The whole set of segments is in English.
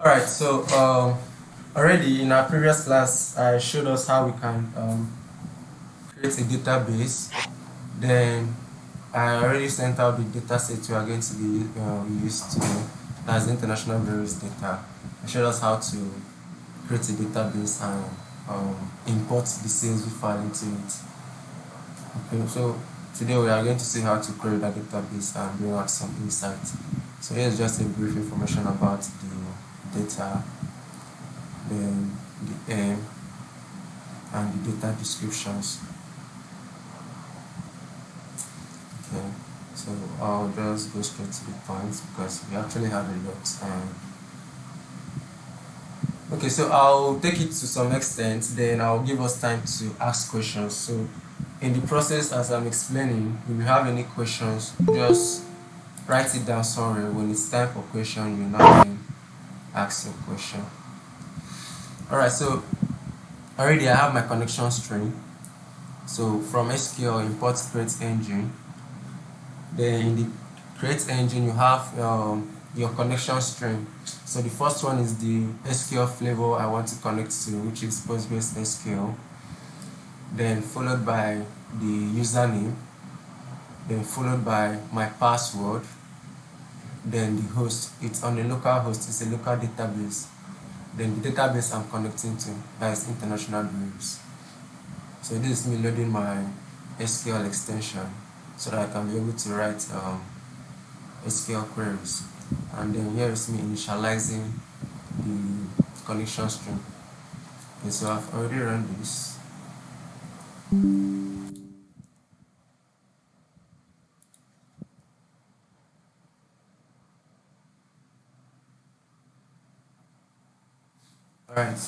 Alright, so already in our previous class, I showed us how we can create a database. Then I already sent out the dataset we are going to be used to, that's the international breweries data. I showed us how to create a database and import the CSV file into it. Okay, so today we are going to see how to create that database and bring out some insights. So here's just a brief information about the data, then the aim, and the data descriptions. Okay, so I'll just go straight to the point because we actually had a lot. Okay, so I'll take it to some extent, then I'll give us time to ask questions. So in the process, as I'm explaining, if you have any questions, just write it down somewhere. When it's time for question, you now ask your question. Alright, so already I have my connection string. So from SQL, import create engine. Then in the create engine, you have your connection string. So the first one is the SQL flavor I want to connect to, which is PostgreSQL. Then followed by the username. Then followed by my password. Then the host. It's on a local host. It's a local database. Then the database I'm connecting to, that is international breweries. So this is me loading my SQL extension so that I can be able to write SQL queries. And then here is me initializing the connection string. Okay, so I've already run this. Alright.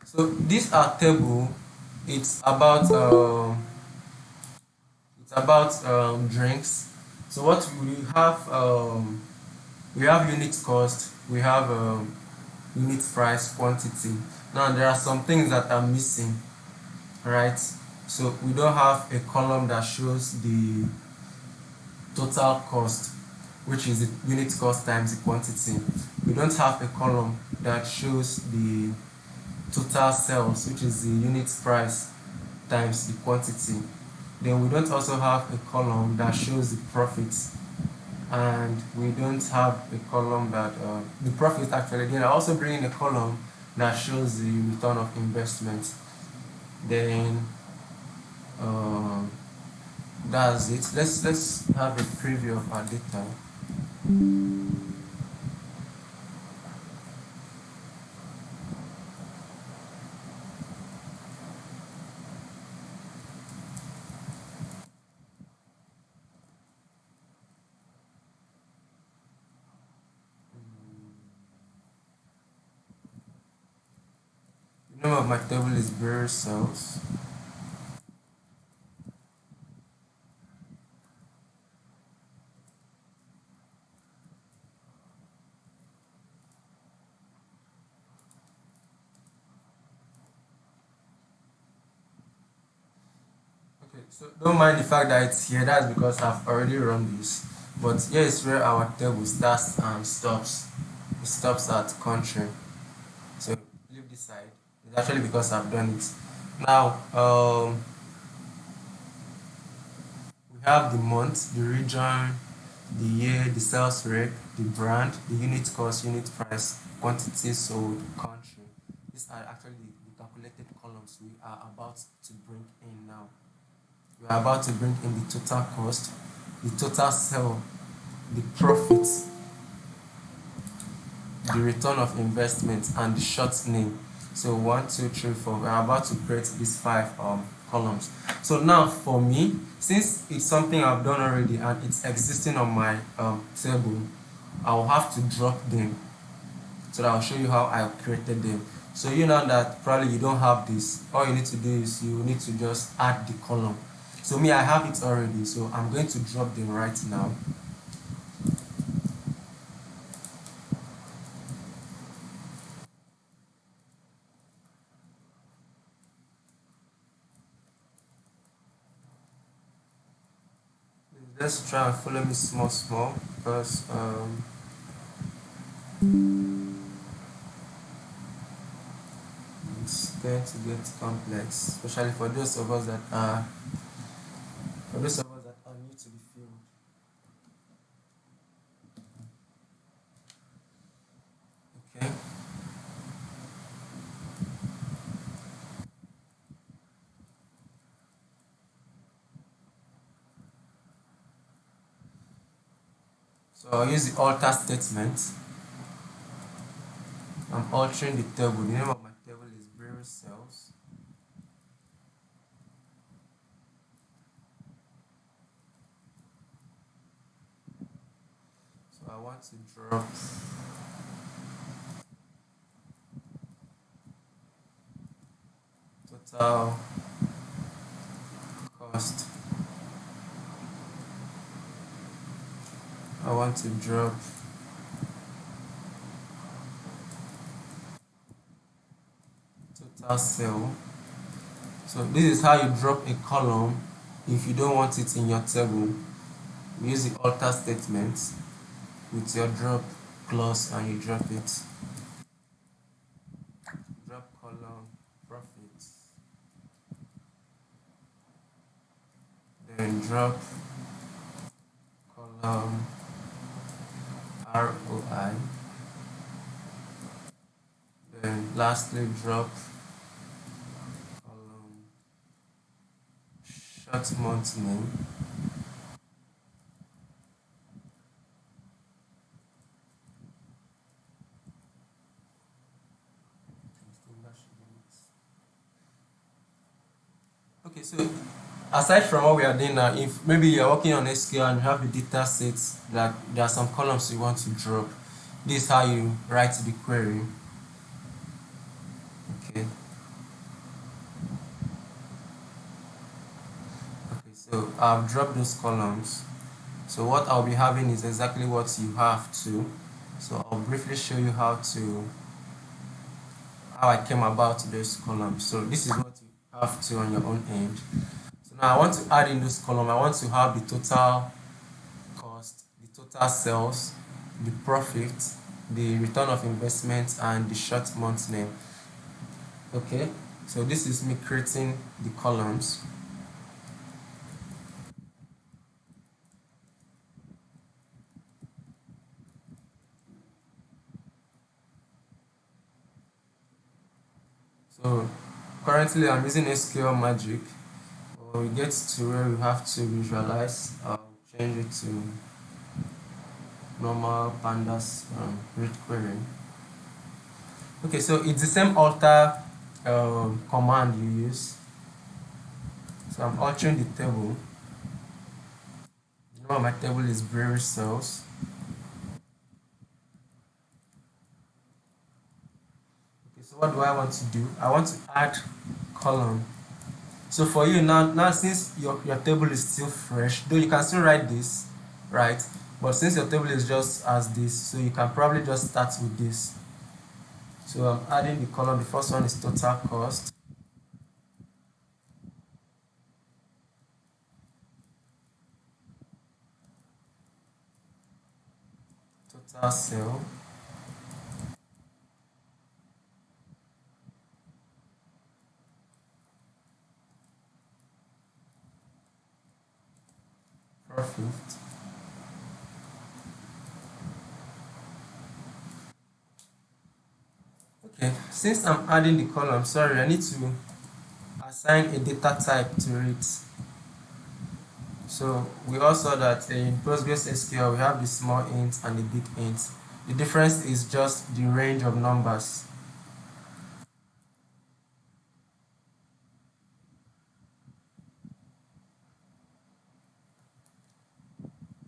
So this our table. It's about drinks. So what we have unit cost, we have unit price, quantity. Now there are some things that are missing, right? So we don't have a column that shows the total cost, which is the unit cost times the quantity. We don't have a column that shows the total sales, which is the unit price times the quantity. Then we don't also have a column that shows the profits, and we don't have a column that the profit actually. Then I also bring in a column that shows the return of investment. Then uh, that's it. Let's have a preview of our data. The name of my table is brewery sales. Okay, so don't mind the fact that it's here. That's because I've already run this. But here is where our table starts and stops. It stops at country. So leave this side. It's actually because I've done it. Now we have the month, the region, the year, the sales rate, the brand, the unit cost, unit price, quantity sold, country. These are actually the calculated columns we are about to bring in now. We are about to bring in the total cost, the total sale, the profit, the return of investment, and the short name. So 1, 2, 3, 4. We're about to create these 5 columns. So now for me, since it's something I've done already and it's existing on my table, I'll have to drop them. So that I'll show you how I created them. So you know that probably you don't have this. All you need to do is you need to just add the column. So me, I have it already. So I'm going to drop them right now. Let's try and follow me small because it's going to get complex, especially for those of us that are new to the field. Okay. So I'll use the alter statement. I'm altering the table. The name of my table is Breweries cells. So I want to drop total cost. I want to drop total cell. So this is how you drop a column if you don't want it in your table. You use the alter statement with your drop clause and you drop it. Drop column profit. Then drop column ROI. Then lastly drop column short month name. Okay, so aside from what we are doing now, if maybe you're working on SQL and you have a data set that there are some columns you want to drop, this is how you write the query. Okay. Okay, so I've dropped those columns. So what I'll be having is exactly what you have to. So I'll briefly show you how I came about those columns. So this is what you have to on your own end. So now I want to add in those columns. I want to have the total cost, the total sales, the profit, the return of investment, and the short month name. Okay, so this is me creating the columns. So currently I'm using SQL Magic. When we get to where we have to visualize, I'll change it to normal pandas read query. Okay, so it's the same alter command you use. So I'm altering the table. The name of my table is Breweries cells. Okay, so what do I want to do? I want to add column. So for you now since your table is still fresh, though you can still write this, right? But since your table is just as this, so you can probably just start with this. So I'm adding the column. The first one is total cost. Total sale. Profit. Okay, since I'm adding the column, sorry, I need to assign a data type to it. So we all saw that in PostgreSQL we have the small int and the big int. The difference is just the range of numbers.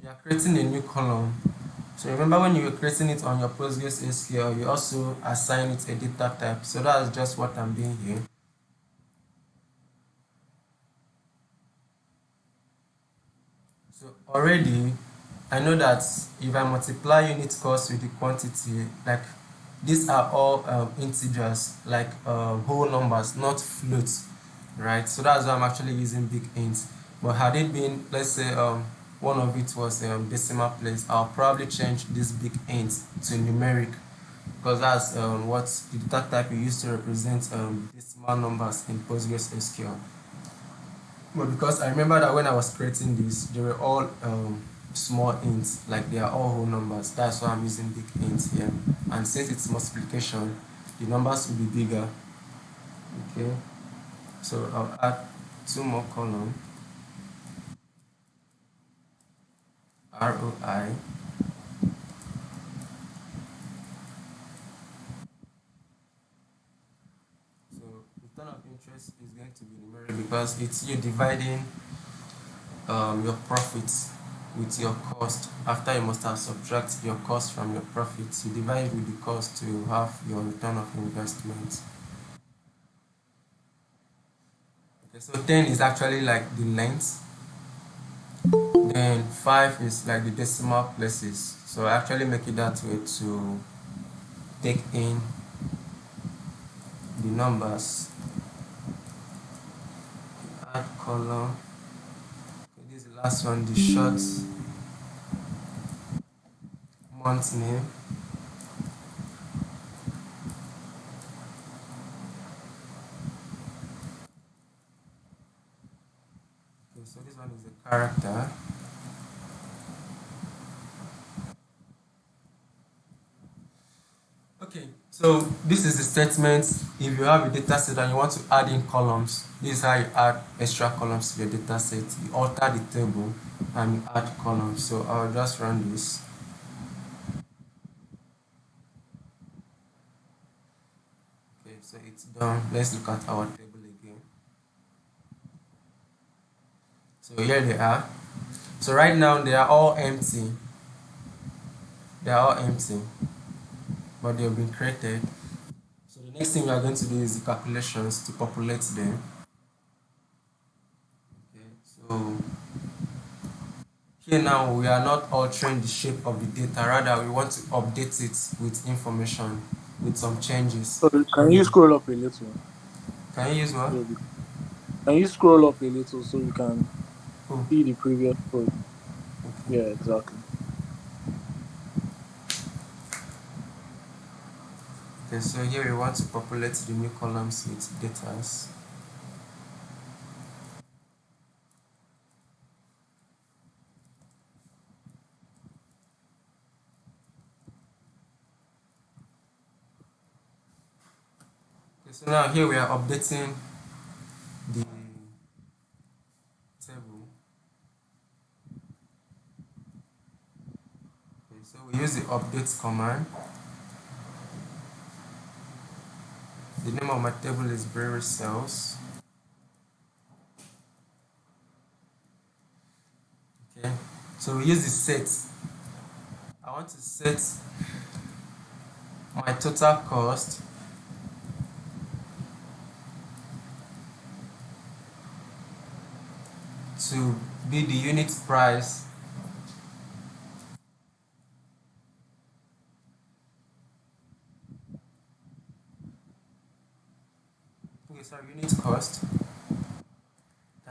You are creating a new column. So remember when you were creating it on your PostgreSQL, you also assign it a data type. So that's just what I'm doing here. So already, I know that if I multiply unit cost with the quantity, like these are all integers, like whole numbers, not floats, right? So that's why I'm actually using big int. But had it been, let's say, one of it was decimal place, I'll probably change this big int to numeric, because that's what the data type you use to represent decimal numbers in PostgreSQL. But because I remember that when I was creating this, they were all small ints, like they are all whole numbers. That's why I'm using big ints here. And since it's multiplication, the numbers will be bigger. Okay, so I'll add two more columns. ROI. So return of interest is going to be numeric because it's you dividing your profits with your cost. After you must have subtracted your cost from your profits, you divide it with the cost to have your return of investment. Okay, so 10 is actually like the length, then 5 is like the decimal places. So I actually make it that way to take in the numbers. Add column. Okay, this is the last one, the short month name. Okay, so this one is the character. Okay, so this is the statement. If you have a data set and you want to add in columns, this is how you add extra columns to your data set. You alter the table and you add columns. So I'll just run this. Okay, so it's done. Let's look at our table again. So here they are. So right now they are all empty. They are all empty, but they have been created. So the next thing we are going to do is the calculations to populate them. Okay, so here now we are not altering the shape of the data, rather we want to update it with information, with some changes. So can you scroll up a little? Can you use what? So can you scroll up a little so we can Oh, see the previous code? okay. Yeah, exactly. Okay, so here we want to populate the new columns with data. Okay, so now here we are updating the table. Okay, so we use the update command. The name of my table is Brewery Cells. Okay, so we use the set. I want to set my total cost to be the unit price okay, sorry, unit cost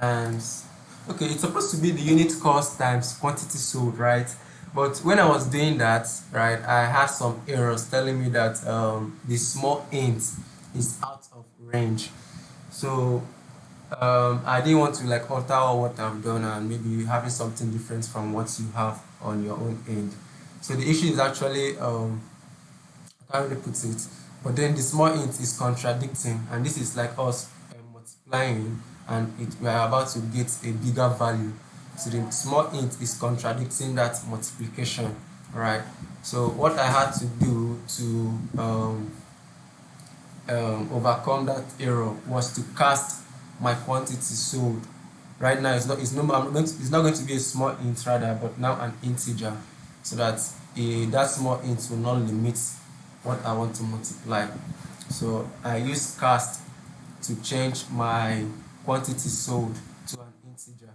times, okay, it's supposed to be the unit cost times quantity sold, right? But when I was doing that, right, I had some errors telling me that the small int is out of range. So I didn't want to like alter all what I've done and maybe having something different from what you have on your own end. So the issue is actually I can't really put it, but then the small int is contradicting, and this is like us multiplying, and we are about to get a bigger value. So the small int is contradicting that multiplication, right? So what I had to do to overcome that error was to cast my quantity sold. Right now it's not going to be a small int rather, but now an integer, so that that small int will not limit what I want to multiply. So I use cast to change my quantity sold to an integer.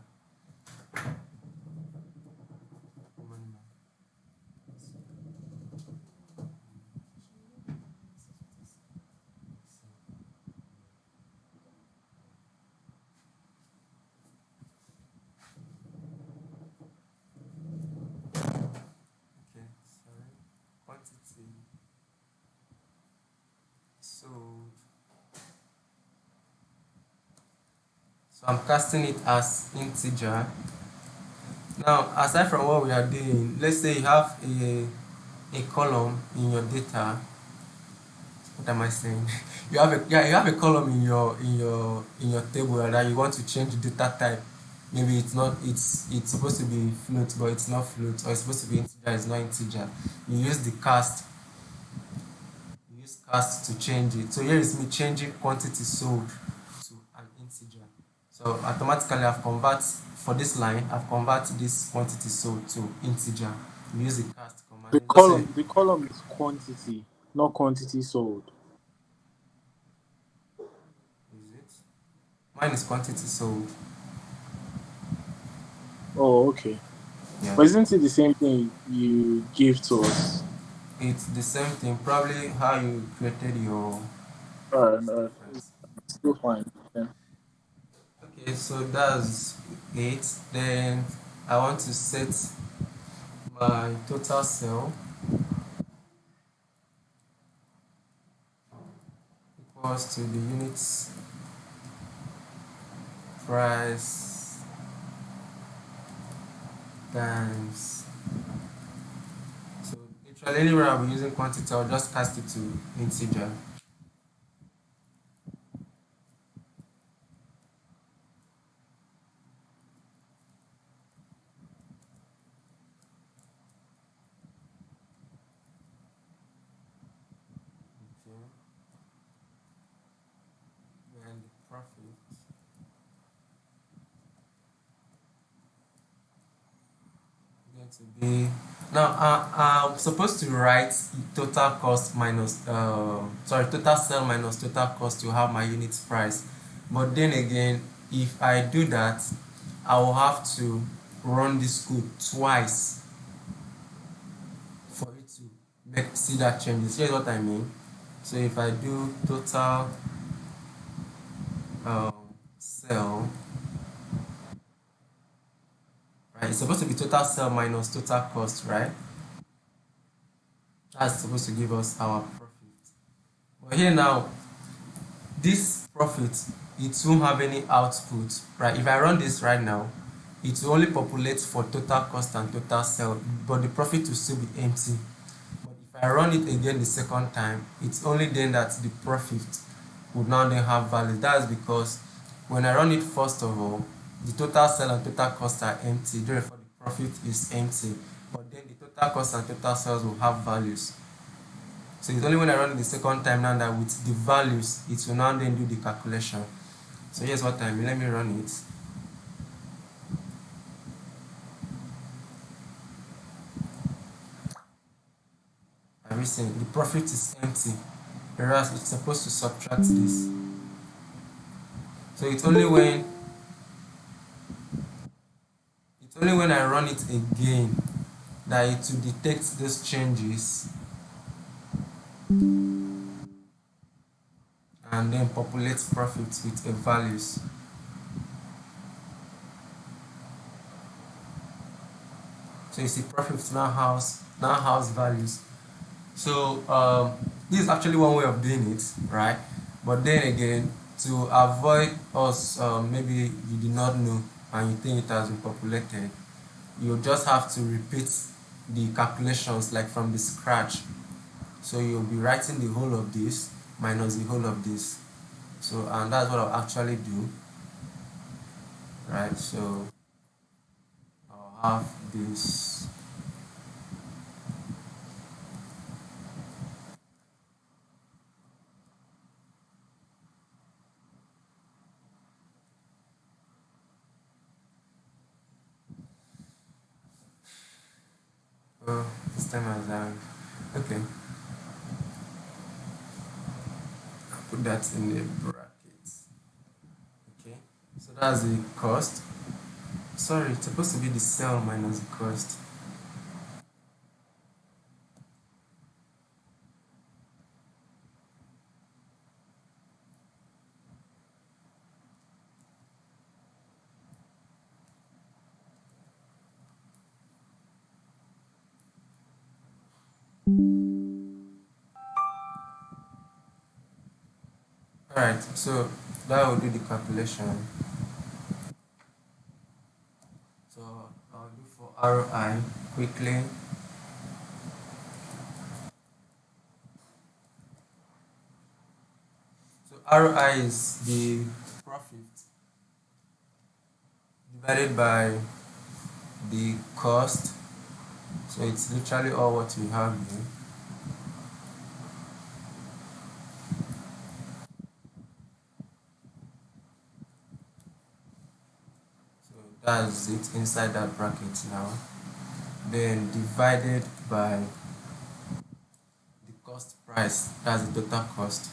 So I'm casting it as integer. Now, aside from what we are doing, let's say you have a column in your data. What am I saying? You have a column in your table that you want to change the data type. Maybe it's supposed to be float, but it's not float, or it's supposed to be integer, it's not integer. You use the cast. You use cast to change it. So here is me changing quantity sold to an integer. So automatically I've convert for this line, I've converted this quantity sold to integer. You use the cast command. The You just say, column, the column is quantity, not quantity sold. is it? Mine is quantity sold. Oh, okay. Yeah. But isn't it the same thing you give to us? It's the same thing. Probably how you created your is No, different. it's still fine. Yeah. Okay, so that's it. Then I want to set my total sale equals to the units price times. So literally anywhere I'll be using quantity, I'll just cast it to integer. Okay. And the profit going to be now I'm supposed to write total cost minus total sale minus total cost to have my unit price, but then again if I do that I will have to run this code twice for it to make see that changes. Here's what I mean. So if I do total sale, right, it's supposed to be total sale minus total cost, right? That's supposed to give us our profit. But here now, this profit, it won't have any output, right? If I run this right now, it will only populate for total cost and total sale, but the profit will still be empty. But if I run it again the second time, it's only then that the profit would now then have value. That's because when I run it first of all, the total sale and total cost are empty, therefore the profit is empty. But then the total cost and total sales will have values. So it's only when I run it the second time now that with the values, it will now then do the calculation. So here's what I mean. Let me run it. And we saying the profit is empty, whereas it's supposed to subtract this. So it's only when I run it again that it will detect those changes and then populate profits with a values. So you see profits now house values. So this is actually one way of doing it, right? But then again, to avoid us, maybe you did not know and you think it has been populated, you just have to repeat the calculations like from the scratch. So you'll be writing the whole of this minus the whole of this. So and that's what I'll actually do, right? So I'll have this. Oh, this time as okay. Put that in the brackets. Okay, so that's the cost. Sorry, it's supposed to be the sale minus the cost. Alright, so that will do the calculation. ROI quickly. So ROI is the profit divided by the cost. So it's literally all what we have here. So that's it inside that bracket now. Then divided by the cost price, that's the total cost.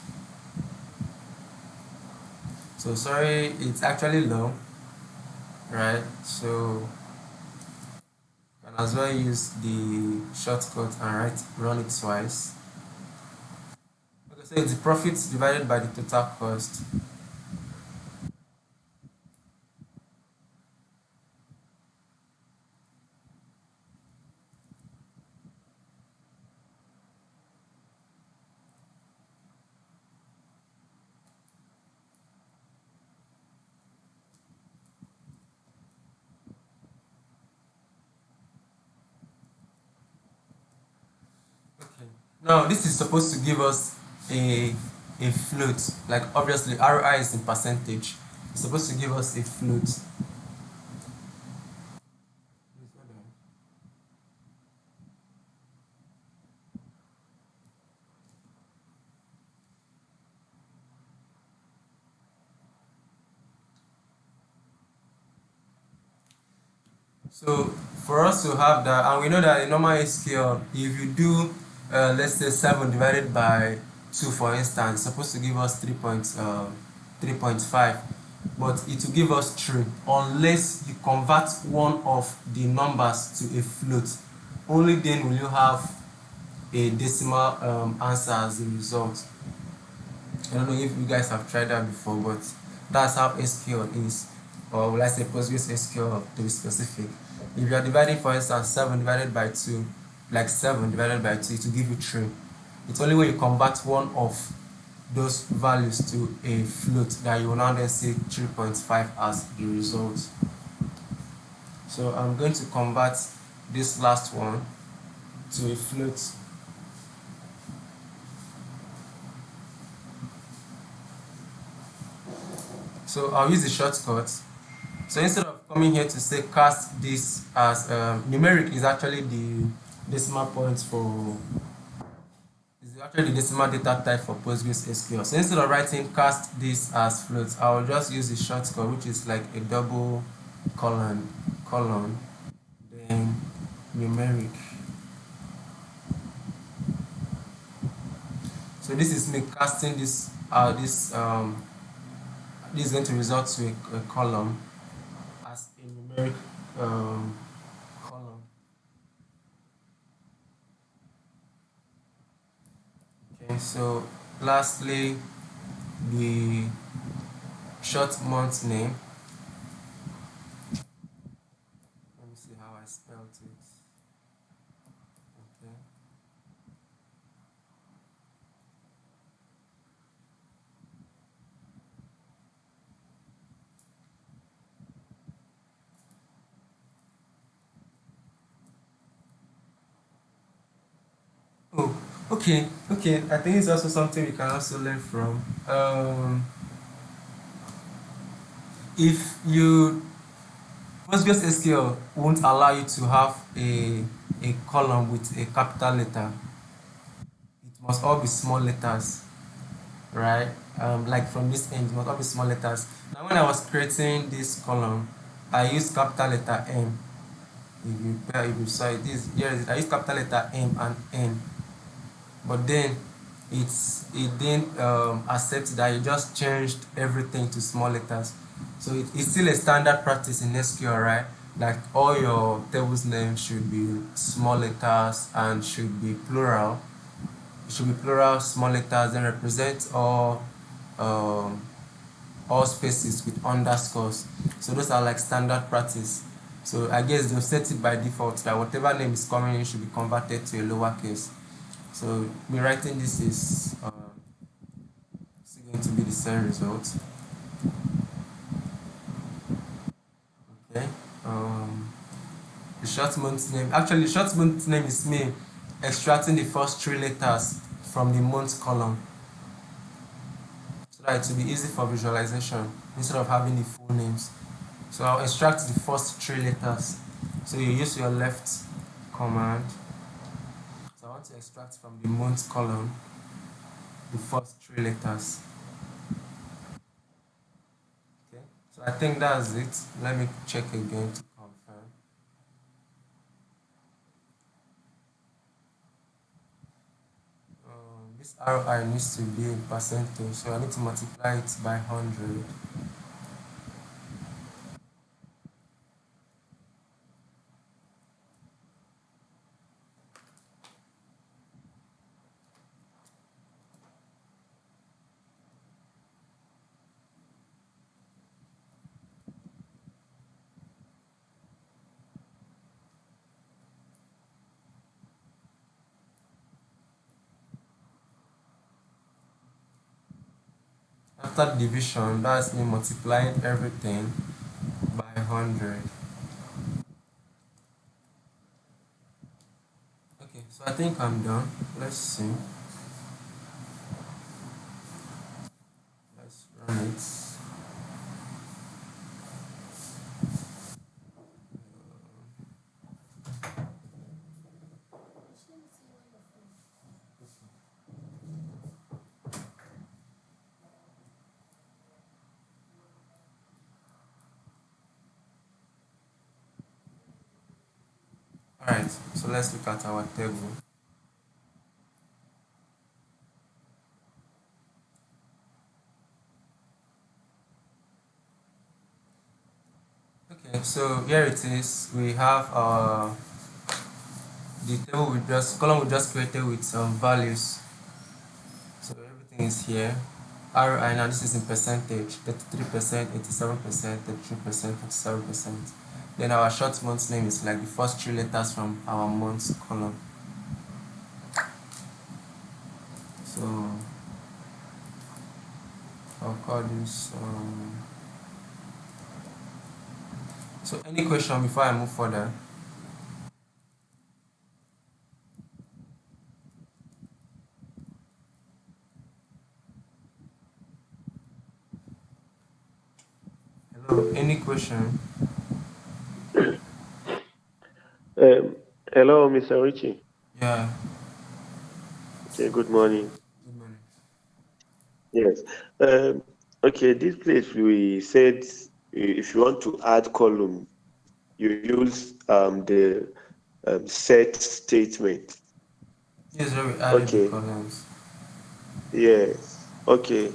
So sorry, it's actually long, right? So you can as well use the shortcut and run it twice. Okay, so it's the profit divided by the total cost. Okay. Now this is supposed to give us a a float. Like obviously ROI is in percentage. It's supposed to give us a float. So for us to have that, and we know that in normal SQL, if you do, let's say 7 divided by 2, for instance, it's supposed to give us 3.5, but it will give us 3 unless you convert one of the numbers to a float. Only then will you have a decimal answer as a result. I don't know if you guys have tried that before, but that's how SQL is, or will I say PostgreSQL to be specific. If you are dividing, for instance, 7 divided by 2, like 7 divided by 2, it will give you 3. It's only when you convert one of those values to a float that you will now then say 3.5 as the result. So I'm going to convert this last one to a float. So I'll use the shortcut. So instead of coming here to say cast this as numeric is actually the decimal point for is actually the decimal data type for PostgreSQL. So instead of writing cast this as float, I will just use the shortcut, which is like a double colon, then numeric. So this is me casting this this is going to result to a column as a numeric column. Okay, so lastly, the short month name. Let me see how I spelled it. Okay. Oh, okay, okay. I think it's also something we can also learn from. If you PostgreSQL won't allow you to have a column with a capital letter. It must all be small letters, right? Like from this end, it must all be small letters. Now, when I was creating this column, I used capital letter M. If you saw it, this here is I used capital letter M and N, but then it didn't accept that. You just changed everything to small letters. So it's still a standard practice in SQL, right? Like all your tables names should be small letters and should be plural. It should be plural, small letters, and represent um, all spaces with underscores. So those are like standard practice. So I guess they'll set it by default that whatever name is coming in should be converted to a lowercase. So me writing this is still going to be the same result. Okay. The short month name. Actually, short month name is me extracting the first three letters from the month column so that it will be easy for visualization instead of having the full names. So I'll extract the first three letters. So you use your left command. So I want to extract from the month column the first three letters. Okay. So I think that's it. Let me check again to confirm. This ROI needs to be in percentage, so I need to multiply it by 100. After division, that's me multiplying everything by 100. Okay, so I think I'm done. Let's see. Let's run it. Alright, so let's look at our table. Okay, so here it is. We have the table we just column we just created with some values. So everything is here. ROI now this is in percentage: 33%, 87%, 33%, 57%. Then our short month name is like the first three letters from our month column. So I'll call this. So any question before I move further? Hello, any question? Um, Hello, Mr. Richie. Yeah. Okay, good morning. Good morning. Yes. Okay, this place we said if you want to add column, you use the set statement. Yes, where we added the Okay. columns. Yes. Okay.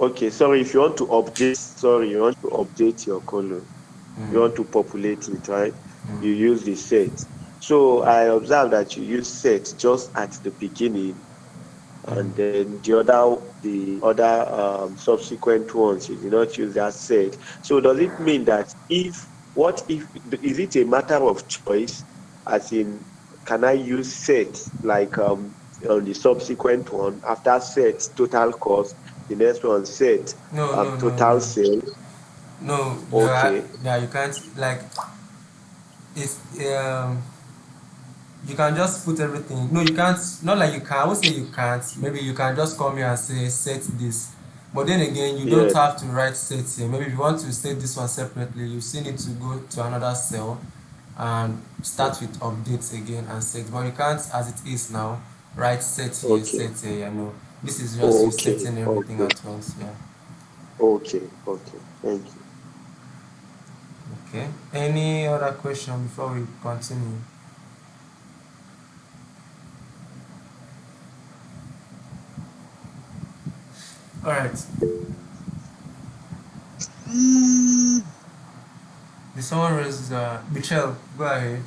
Okay. Sorry, if you want to update, sorry, you want to update your column. You want to populate it, right? You use the set. So I observed that you use set just at the beginning, and then the other subsequent ones you did not use that set. So does it mean that is it a matter of choice, as in can I use set like on the subsequent one, after set total cost, the next one set No, no, no, total no. sales? No, you are, Okay. yeah, you can't like it's you can just put everything. No, you can't. Not like you can. I won't say you can't. Maybe you can just come here and say set this. But then again, you don't Yeah. have to write set here. Maybe if you want to set this one separately, you still need to go to another cell and start with updates again and set. But you can't, as it is now, write set here, Okay. set here. You know, this is just you Okay. setting everything Okay. at once. Yeah. Okay. Okay. Thank you. Okay. Any other question before we continue? All right. Did someone raise Michelle? Go ahead.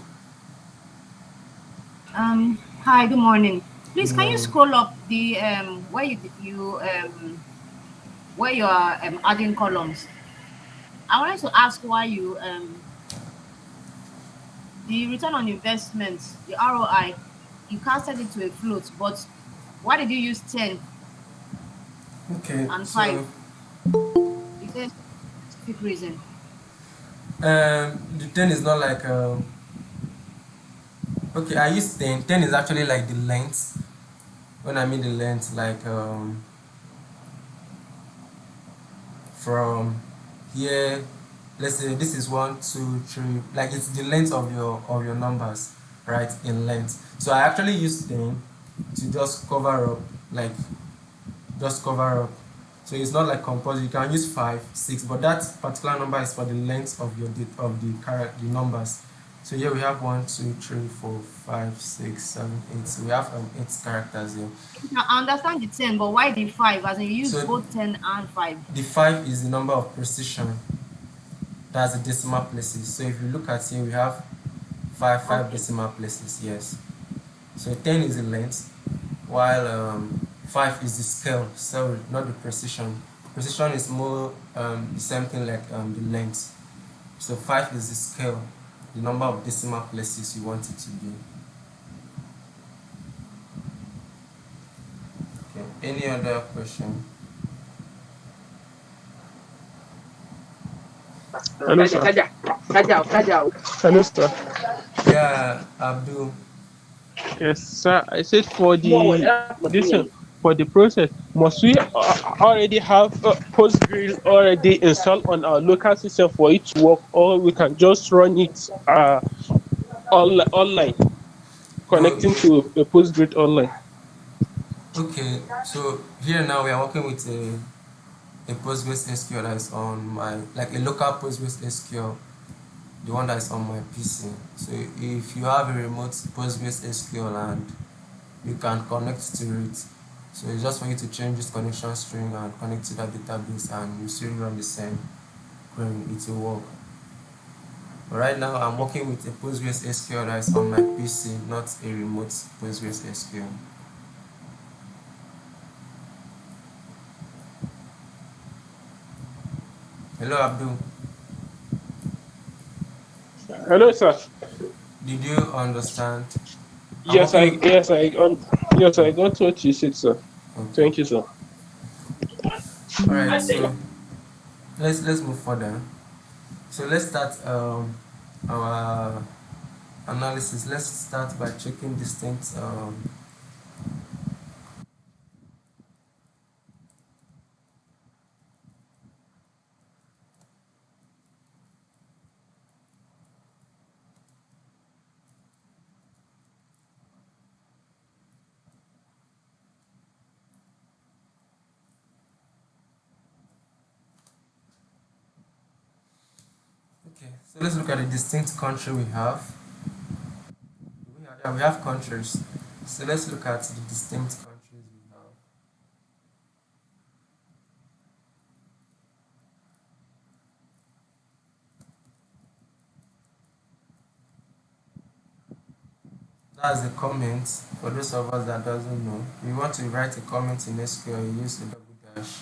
Hi, good morning. Good Please, can you morning. scroll up the where where you are adding columns? I wanted to ask why you the return on investment, the ROI, you casted it to a float, but why did you use 10 Okay, and 5? so Is there a specific reason? The 10 is not like okay. I use 10. 10 is actually like the length. When I mean the length, like from here, let's say this is 1 2 3, like it's the length of your numbers, right, in length. So I actually use 10 to just cover up, like just cover up. So it's not like compulsory. You can use 5 6, but that particular number is for the length of your of the numbers. So here we have 1 2 3 4 5 6 7 8. So we have 8 characters here. Now, I understand the 10, but why the 5? As in, you use So both 10 and 5. the 5 is the number of precision. That's the decimal places. So if you look at here, we have five Okay. decimal places. Yes. So 10 is the length, while 5 is the scale. Sorry, not the precision. Precision is more the same thing like the length. So 5 is the scale, the number of decimal places you want it to be. Okay. Any other question? Hello, sir. Hello, sir. Yeah, Abdul. Yes, sir. I said for the process, must we already have Postgres already installed on our local system for it to work, or we can just run it online, No. connecting to a Postgres online? Okay. So here now we are working with a PostgreSQL that is on my, like a local PostgreSQL, the one that is on my PC. So if you have a remote PostgreSQL and you can connect to it, so it's just for you to change this connection string and connect to that database, and you still run the same query, it will work. But right now I'm working with a PostgreSQL that is on my PC, not a remote PostgreSQL. Hello Abdul, Hello, sir. did you understand? I'm Yes, working I with, yes I got yes I got what you said, sir. okay. Thank you, sir. All right, so let's move further. So let's start our analysis. Let's start by checking distinct. Okay, so let's look at the distinct country we have. Yeah, we have countries. So let's look at the distinct countries we have. That's the comment. For those of us that doesn't know, if you want to write a comment in SQL, you use a double dash.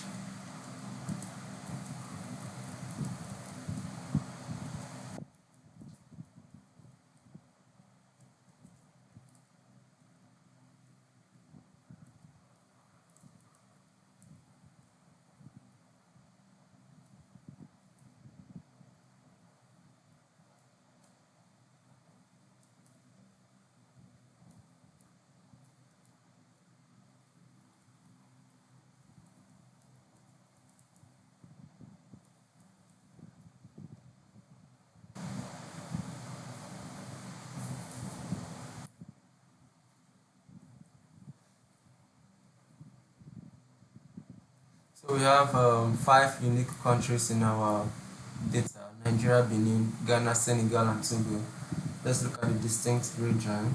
So we have 5 unique countries in our data: Nigeria, Benin, Ghana, Senegal, and Togo. Let's look at the distinct region.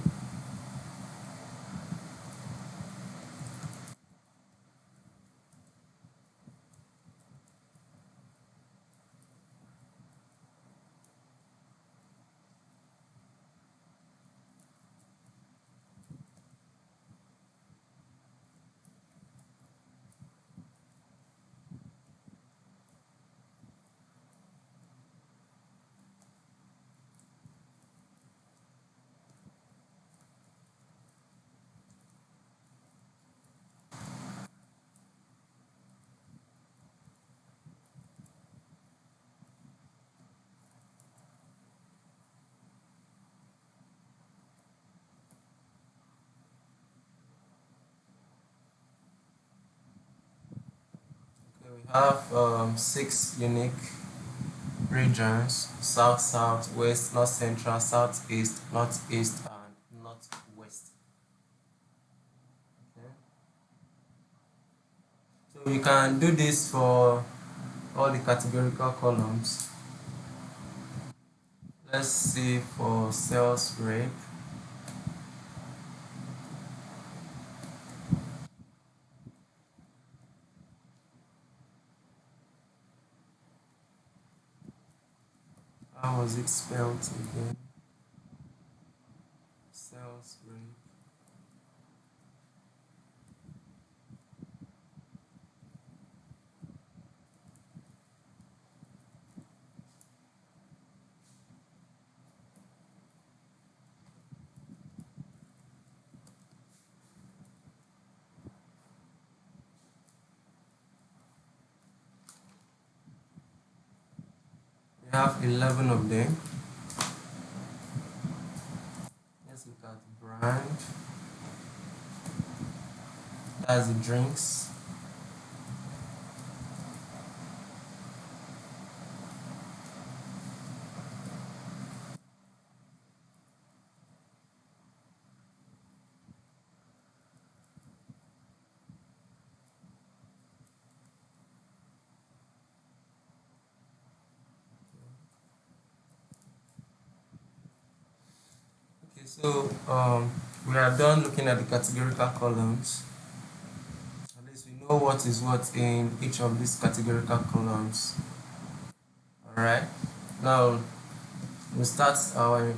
have 6 unique regions: south, southwest, north central, southeast, northeast, and northwest. Okay. So you can do this for all the categorical columns. Let's see for sales rep. How was it spelled again? Sales rep. We have 11 of them. Let's look at brand. That's the drinks. Okay, so we are done looking at the categorical columns. At least we know what is what in each of these categorical columns. Alright, now we'll start our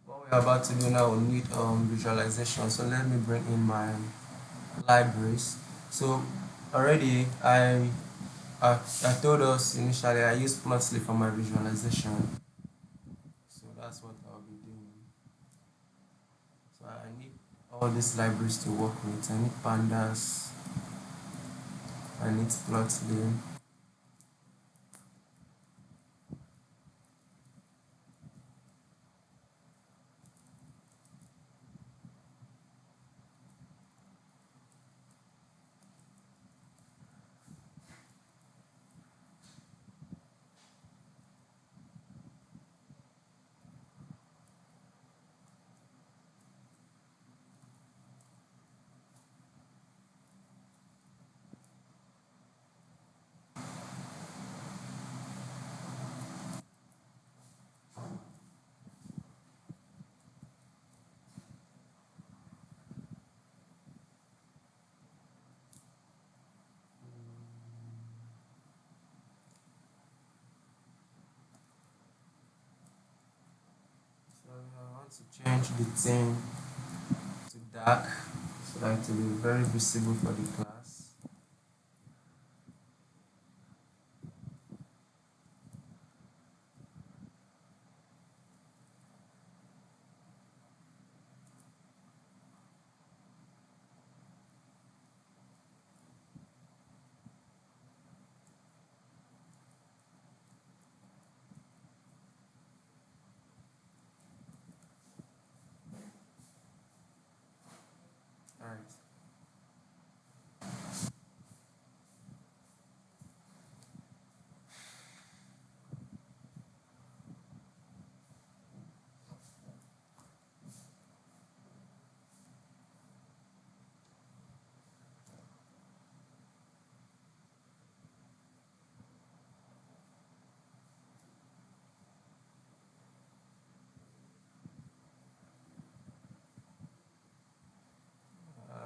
what we're about to do now. We need visualization. So let me bring in my libraries. So already I told us initially I use Plotly for my visualization. So that's what I'll be doing. So I need all these libraries to work with. I need pandas, I need Plotly. So I want to change the theme to dark so that it will be very visible for the class. Alright.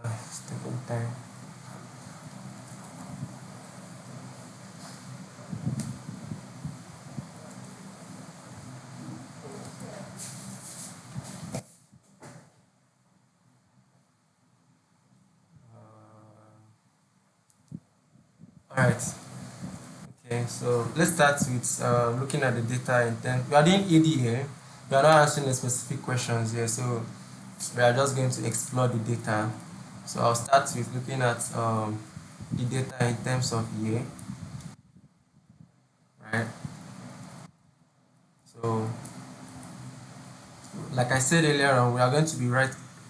It's taking time. Alright. Okay, so let's start with looking at the data in terms. We are doing EDA. We are not answering the specific questions here, so we are just going to explore the data. So I'll start with looking at the data in terms of year, right? So, like I said earlier on, we are going to be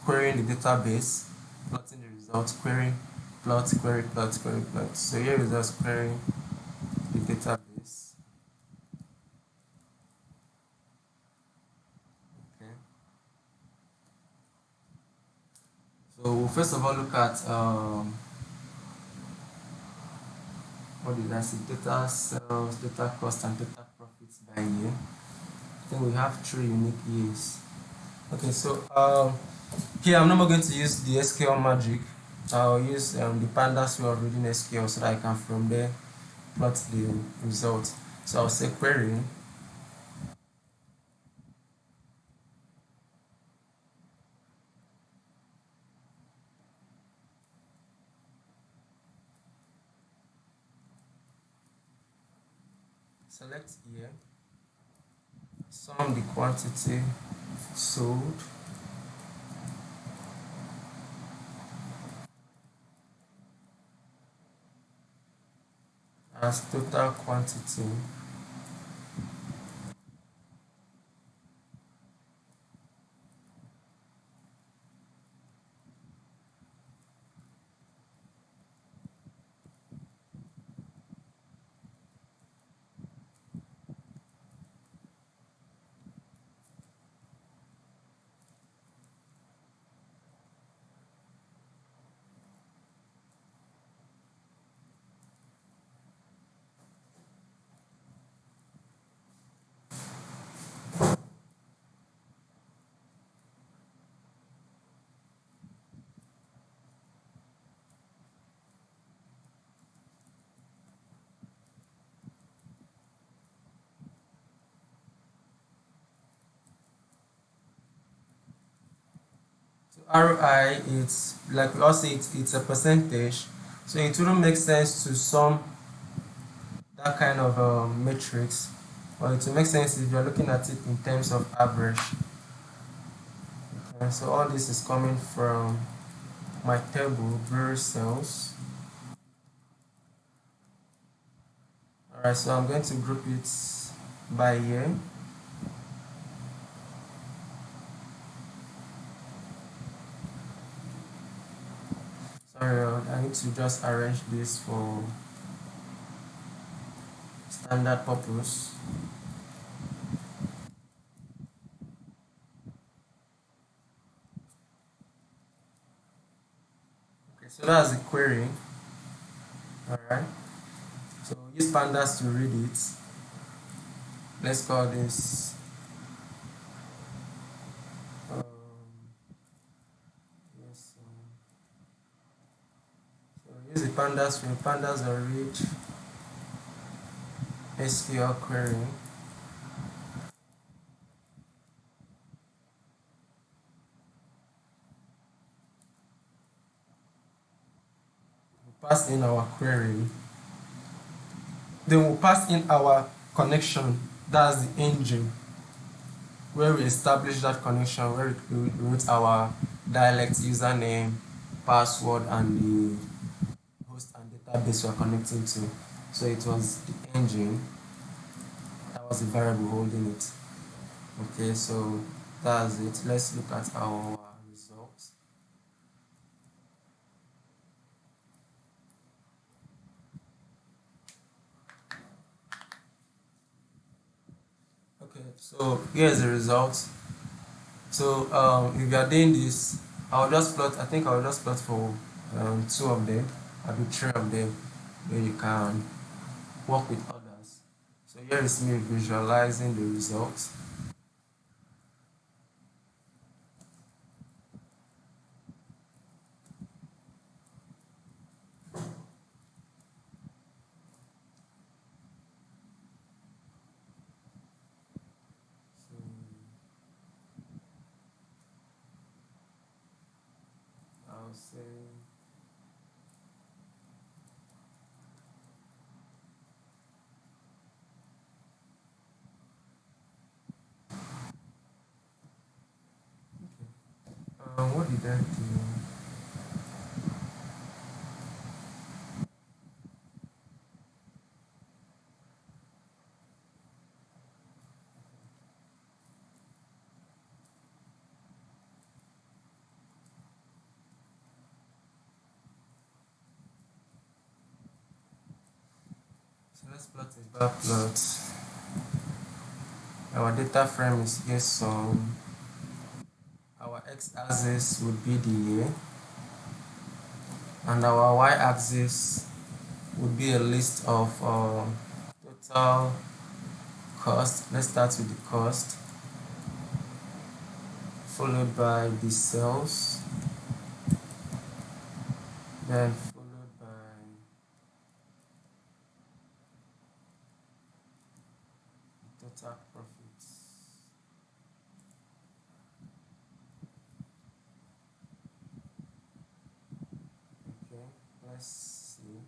querying the database, plotting the results. results query plot query plot query plot. So here is just querying the database. Okay. So we'll first of all look at what did I say? Data sales, data cost, and data profits by year. I think we have 3 unique years. Okay, so here I'm not going to use the SQL magic. I'll use the pandas way of reading SQL so that I can from there plot the result. So I'll say query select here, sum the quantity sold as total quantity ROI. It's like we all say it's a percentage, so it wouldn't make sense to sum that kind of matrix, or it will make sense if you're looking at it in terms of average. Okay, so all this is coming from my table brewery sales. Alright, so I'm going to group it by year. Sorry, I need to just arrange this for standard purpose. Okay, so that's the query. Alright, so use pandas to read it. Let's call this yes, so use the pandas when pandas are read SQL query. We pass in our query, then we'll pass in our connection, that's the engine, where we establish that connection, where we wrote our dialect username, password, and the host and database we're connecting to. So it was the engine, that was the variable holding it. Okay, so that's it. Let's look at our results. Okay, so here's the result. So if you are doing this, I'll just plot, I think I'll just plot for 2 of them. I'll do 3 of them where you can work with others. So here is me visualizing the results. So I'll say what did I do? let's plot a bar plot. Our data frame is here some. Our x-axis would be the year, and our y-axis would be a list of total cost. Let's start with the cost, followed by the sales, then followed by the total profits. Okay, let's see.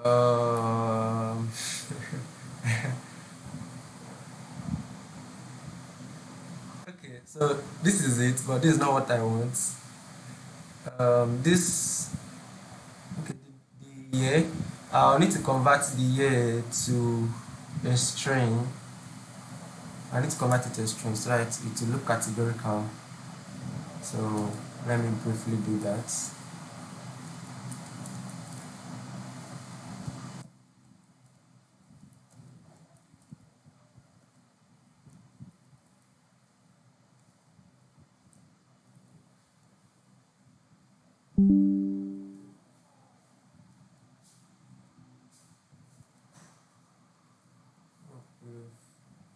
Um, okay, so this is it, but this is not what I want. This, okay, the year, I'll need to convert the year to a string. I need to convert it to a string so that it will look categorical. So let me briefly do that.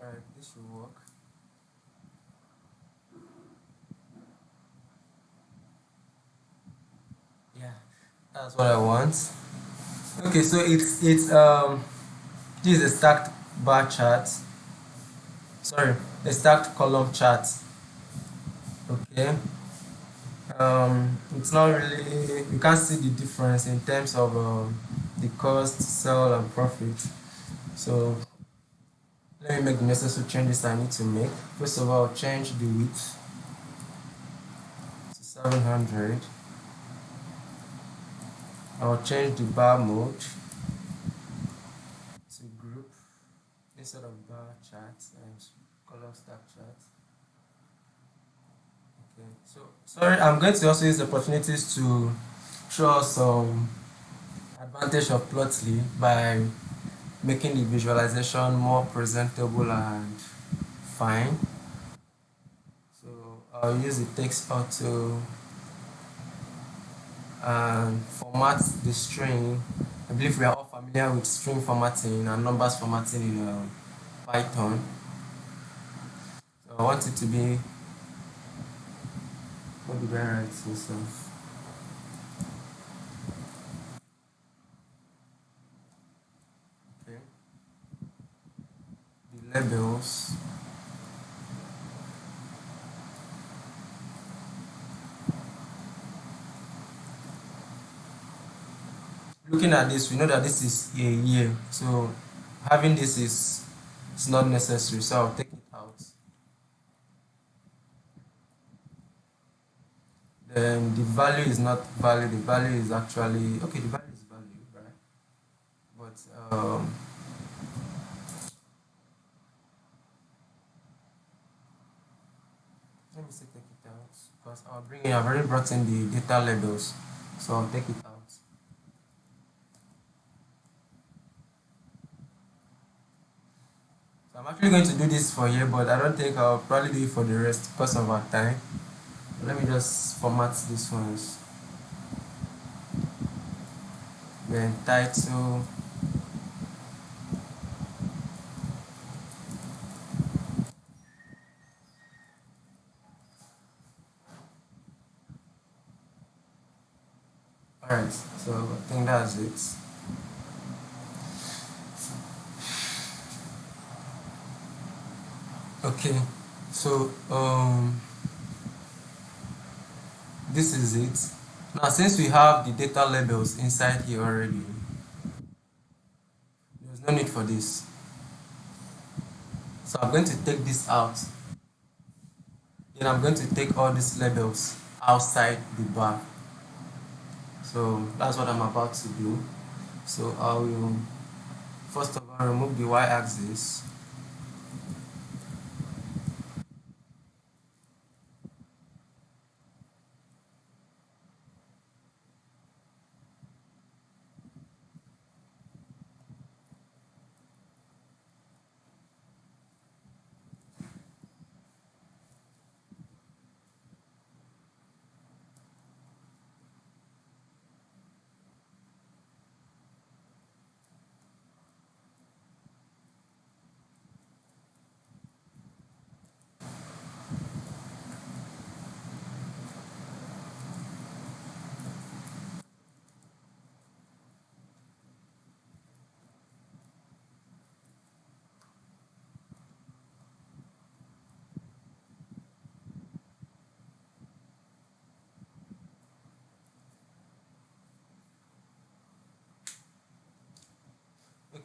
Alright, this should work. Yeah, that's what I want. Okay, so it's this is a stacked bar chart. Sorry, a stacked column chart. Okay. It's not really, you can't see the difference in terms of the cost, sell, and profit. So let me make the necessary changes I need to make. First of all, change the width to 700. I'll change the bar mode to group instead of bar chart and column stack chart. Okay, so sorry, I'm going to also use the opportunities to show some advantage of Plotly by making the visualization more presentable and fine. So I'll use the text auto and format the string. I believe we are all familiar with string formatting and numbers formatting in Python. So I want it to be, what did I write myself? Okay. The labels. Looking at this, we know that this is a year, so having this is not necessary, so I'll take it out. Then the value is not value, the value is actually, okay, the value is value, right? But let me say take it out, because I've already brought in the data labels, so I'll take it out. So I'm actually going to do this for here, but I don't think I'll probably do it for the rest because of our time. Let me just format these ones. Then title. Alright, so I think that's it. Okay, so this is it. Now since we have the data labels inside here already, there's no need for this. So I'm going to take this out. Then I'm going to take all these labels outside the bar. So that's what I'm about to do. So I will first of all remove the y-axis.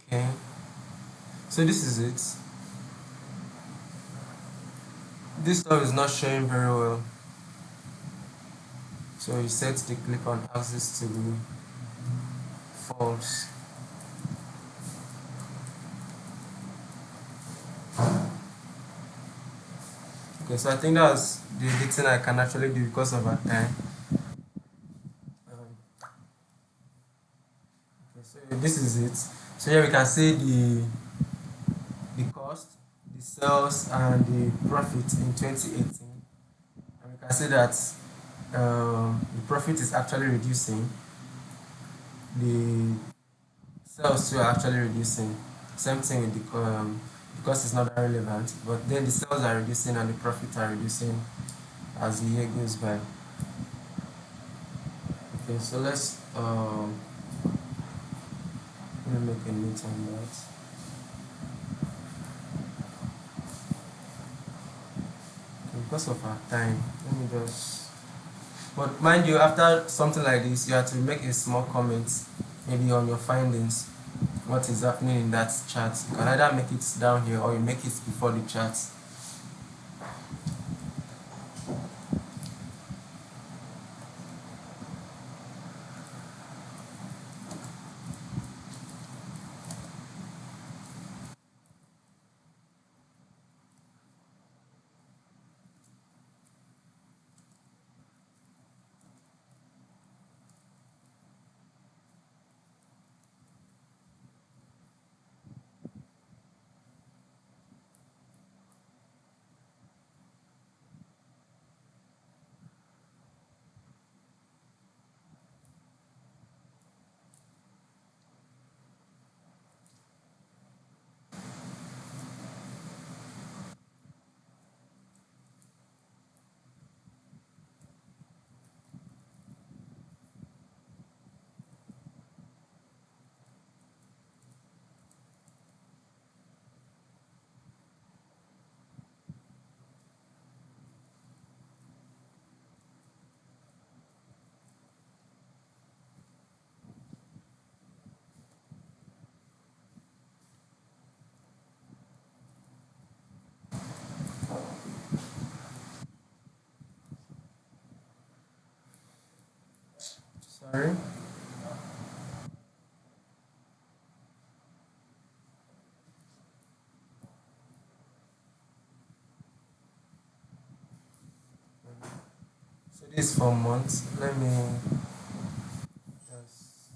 Okay, so this is it. This stuff is not showing very well. So you set the click on axis to be false. Okay, so I think that's the editing I can actually do because of our time. Okay, so this is it. So here we can see the cost, the sales, and the profit in 2018. And we can see that the profit is actually reducing. The sales too are actually reducing. Same thing with the cost is not that relevant, but then the sales are reducing and the profit are reducing as the year goes by. Okay, so let me make a note on that. Okay, because of our time, let me just. But mind you, after something like this, you have to make a small comment, maybe on your findings, what is happening in that chart. You can either make it down here or you make it before the chart. Sorry. So this is for months. Let me just.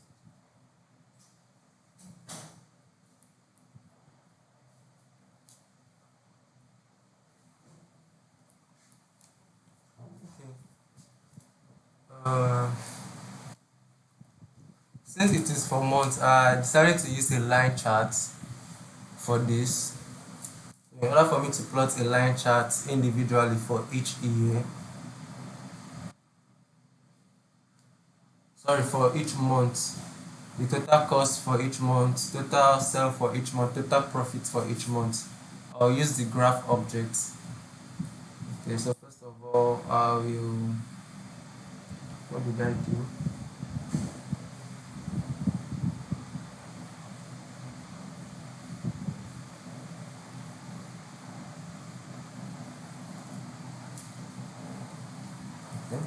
Okay. Uh, since it is for months, I decided to use a line chart for this. In order for me to plot a line chart individually for each year, sorry, for each month, the total cost for each month, total sale for each month, total profit for each month, I'll use the graph object. Okay, so first of all, I will, what did I do? Okay.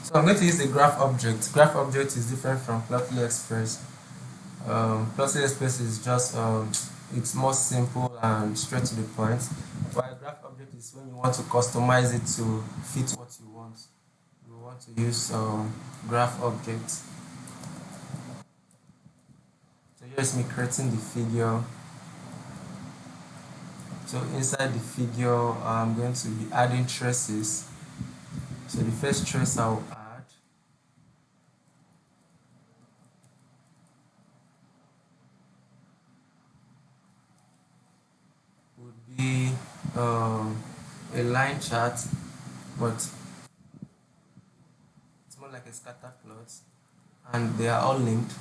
So I'm going to use a graph object. Graph object is different from Plotly Express. Plotly Express is just it's more simple and straight to the point. While graph object is when you want to customize it to fit what you want. You want to use graph object. So here's me creating the figure. So inside the figure, I'm going to be adding traces. So the first trace I'll add would be a line chart, but it's more like a scatter plot, and they are all linked.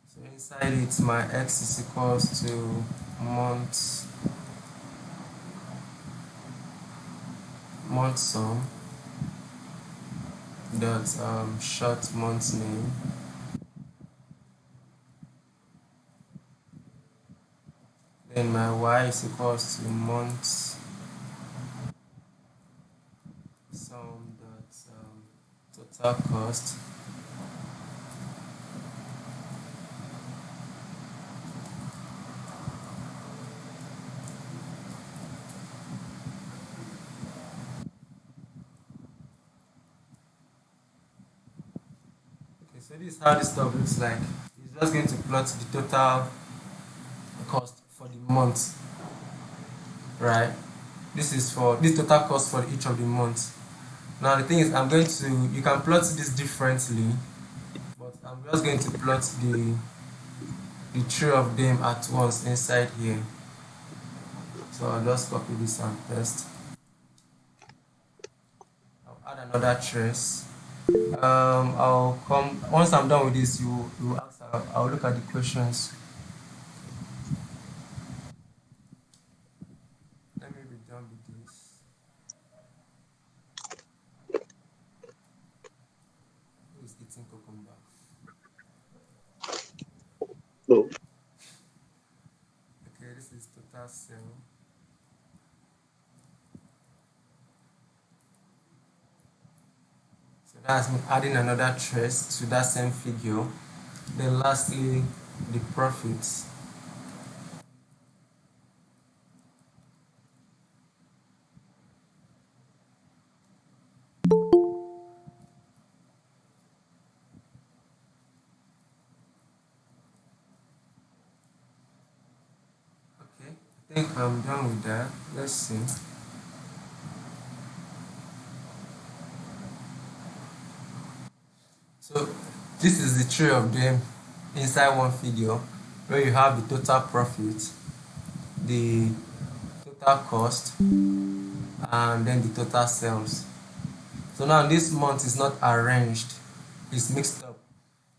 So inside it, my x is equals to month sum dot short month name. Then my y is equals to month sum dot total cost. Okay, so this is how this stuff looks like. It's just going to plot the total cost for the month, right? This is for this total cost for each of the months. Now the thing is, you can plot this differently, but I'm just going to plot the three of them at once inside here. So I'll just copy this and paste. I'll add another trace. I'll come once I'm done with this. You ask. I'll look at the questions. Let me be done with this. Who is eating cucumber? No. Okay, this is total sale. So that's me adding another trace to that same figure. Then lastly, the profits. Okay, I think I'm done with that. Let's see. So this is the three of them inside one figure where you have the total profit, the total cost, and then the total sales. So now this month is not arranged, it's mixed up.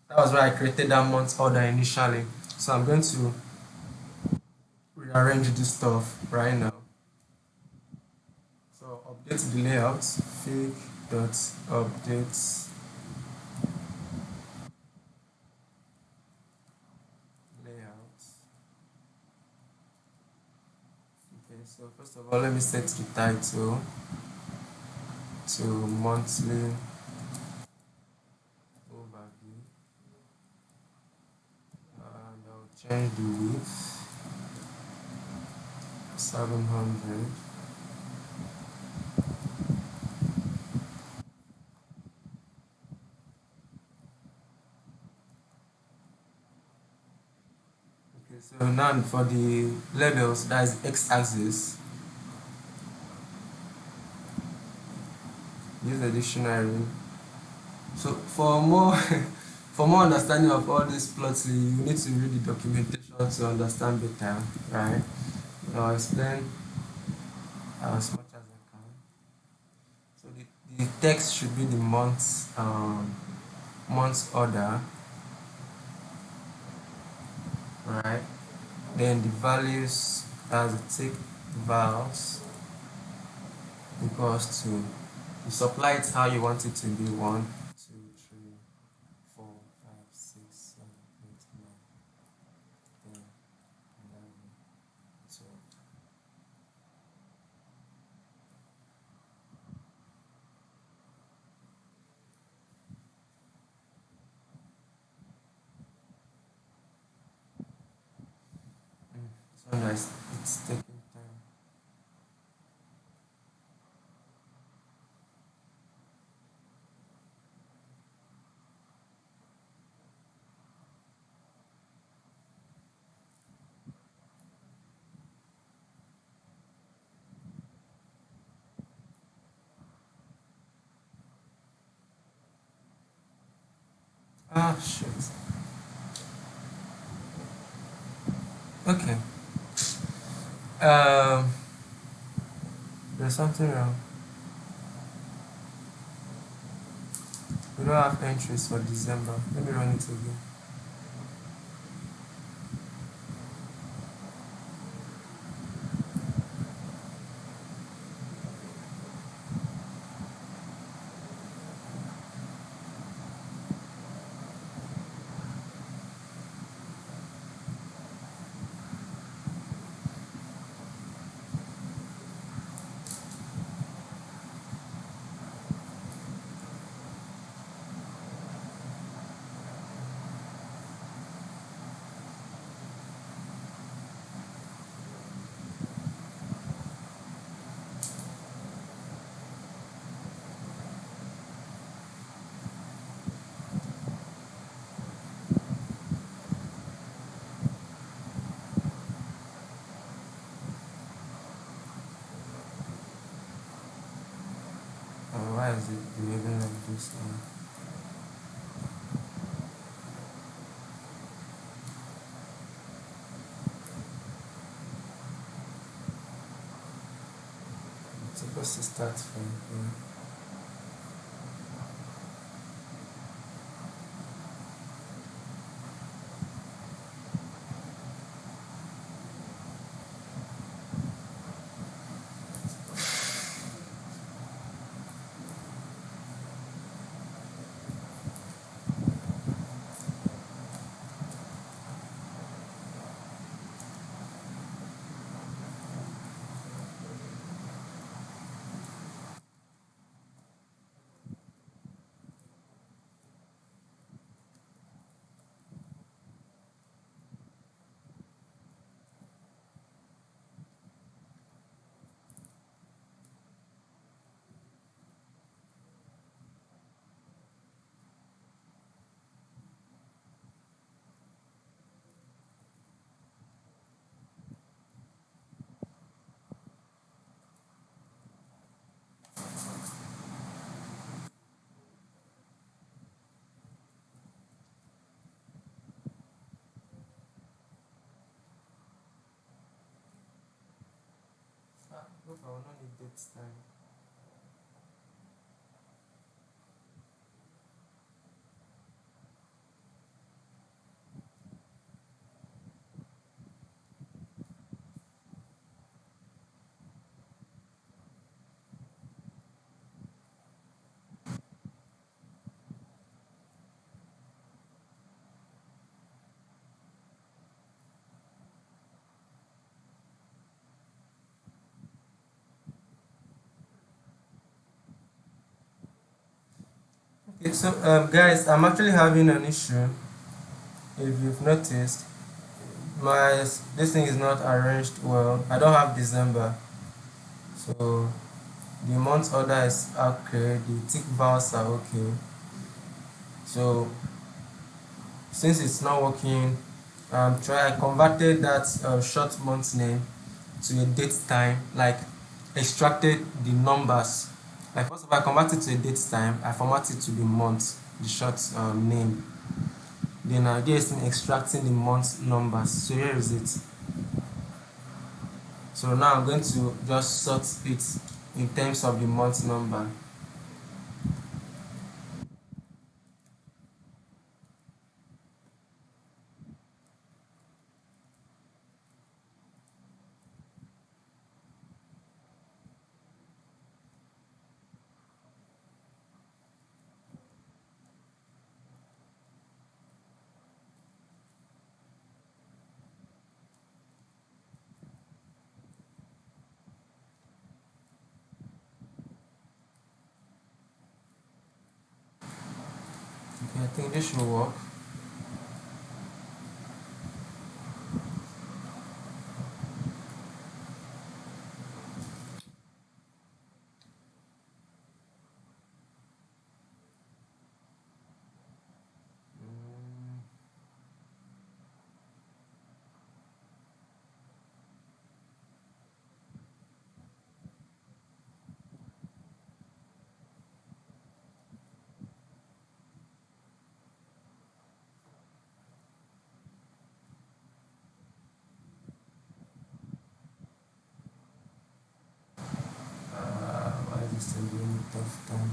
That was why I created that month order initially. So I'm going to rearrange this stuff right now. So update the layout, fig.update layout. Okay, so first of all, let me set the title to monthly overview, and I'll change the width 700. Okay, so now for the labels, that is x-axis, use the dictionary. So for more for more understanding of all these plots, you need to read the documentation to understand better, right? I'll explain as much as I can. So the text should be the month's order, right? Then the values as a tick vals equals to you supply it how you want it to be 1, 2, 3, 4, 5, 6, 7, 8, 9, 10, 11, 12. So nice. It's taking time. Ah, shit. Okay. Um, there's something wrong. We don't have entries for December. Let me run it again. Why is it behaving like this now? It's supposed to start from here. Look, I will not need date time. Okay, so guys, I'm actually having an issue. If you've noticed, my this thing is not arranged well. I don't have December, so the month order is okay. The tick vowels are okay. So since it's not working, I converted that short month name to a date time, like extracted the numbers. Like first of all, I converted to a date time, I formatted to the month, the short name. Then I did extracting the month numbers. So here is it. So now I'm going to just sort it in terms of the month number. Okay, I think this should work. this will be any tough time.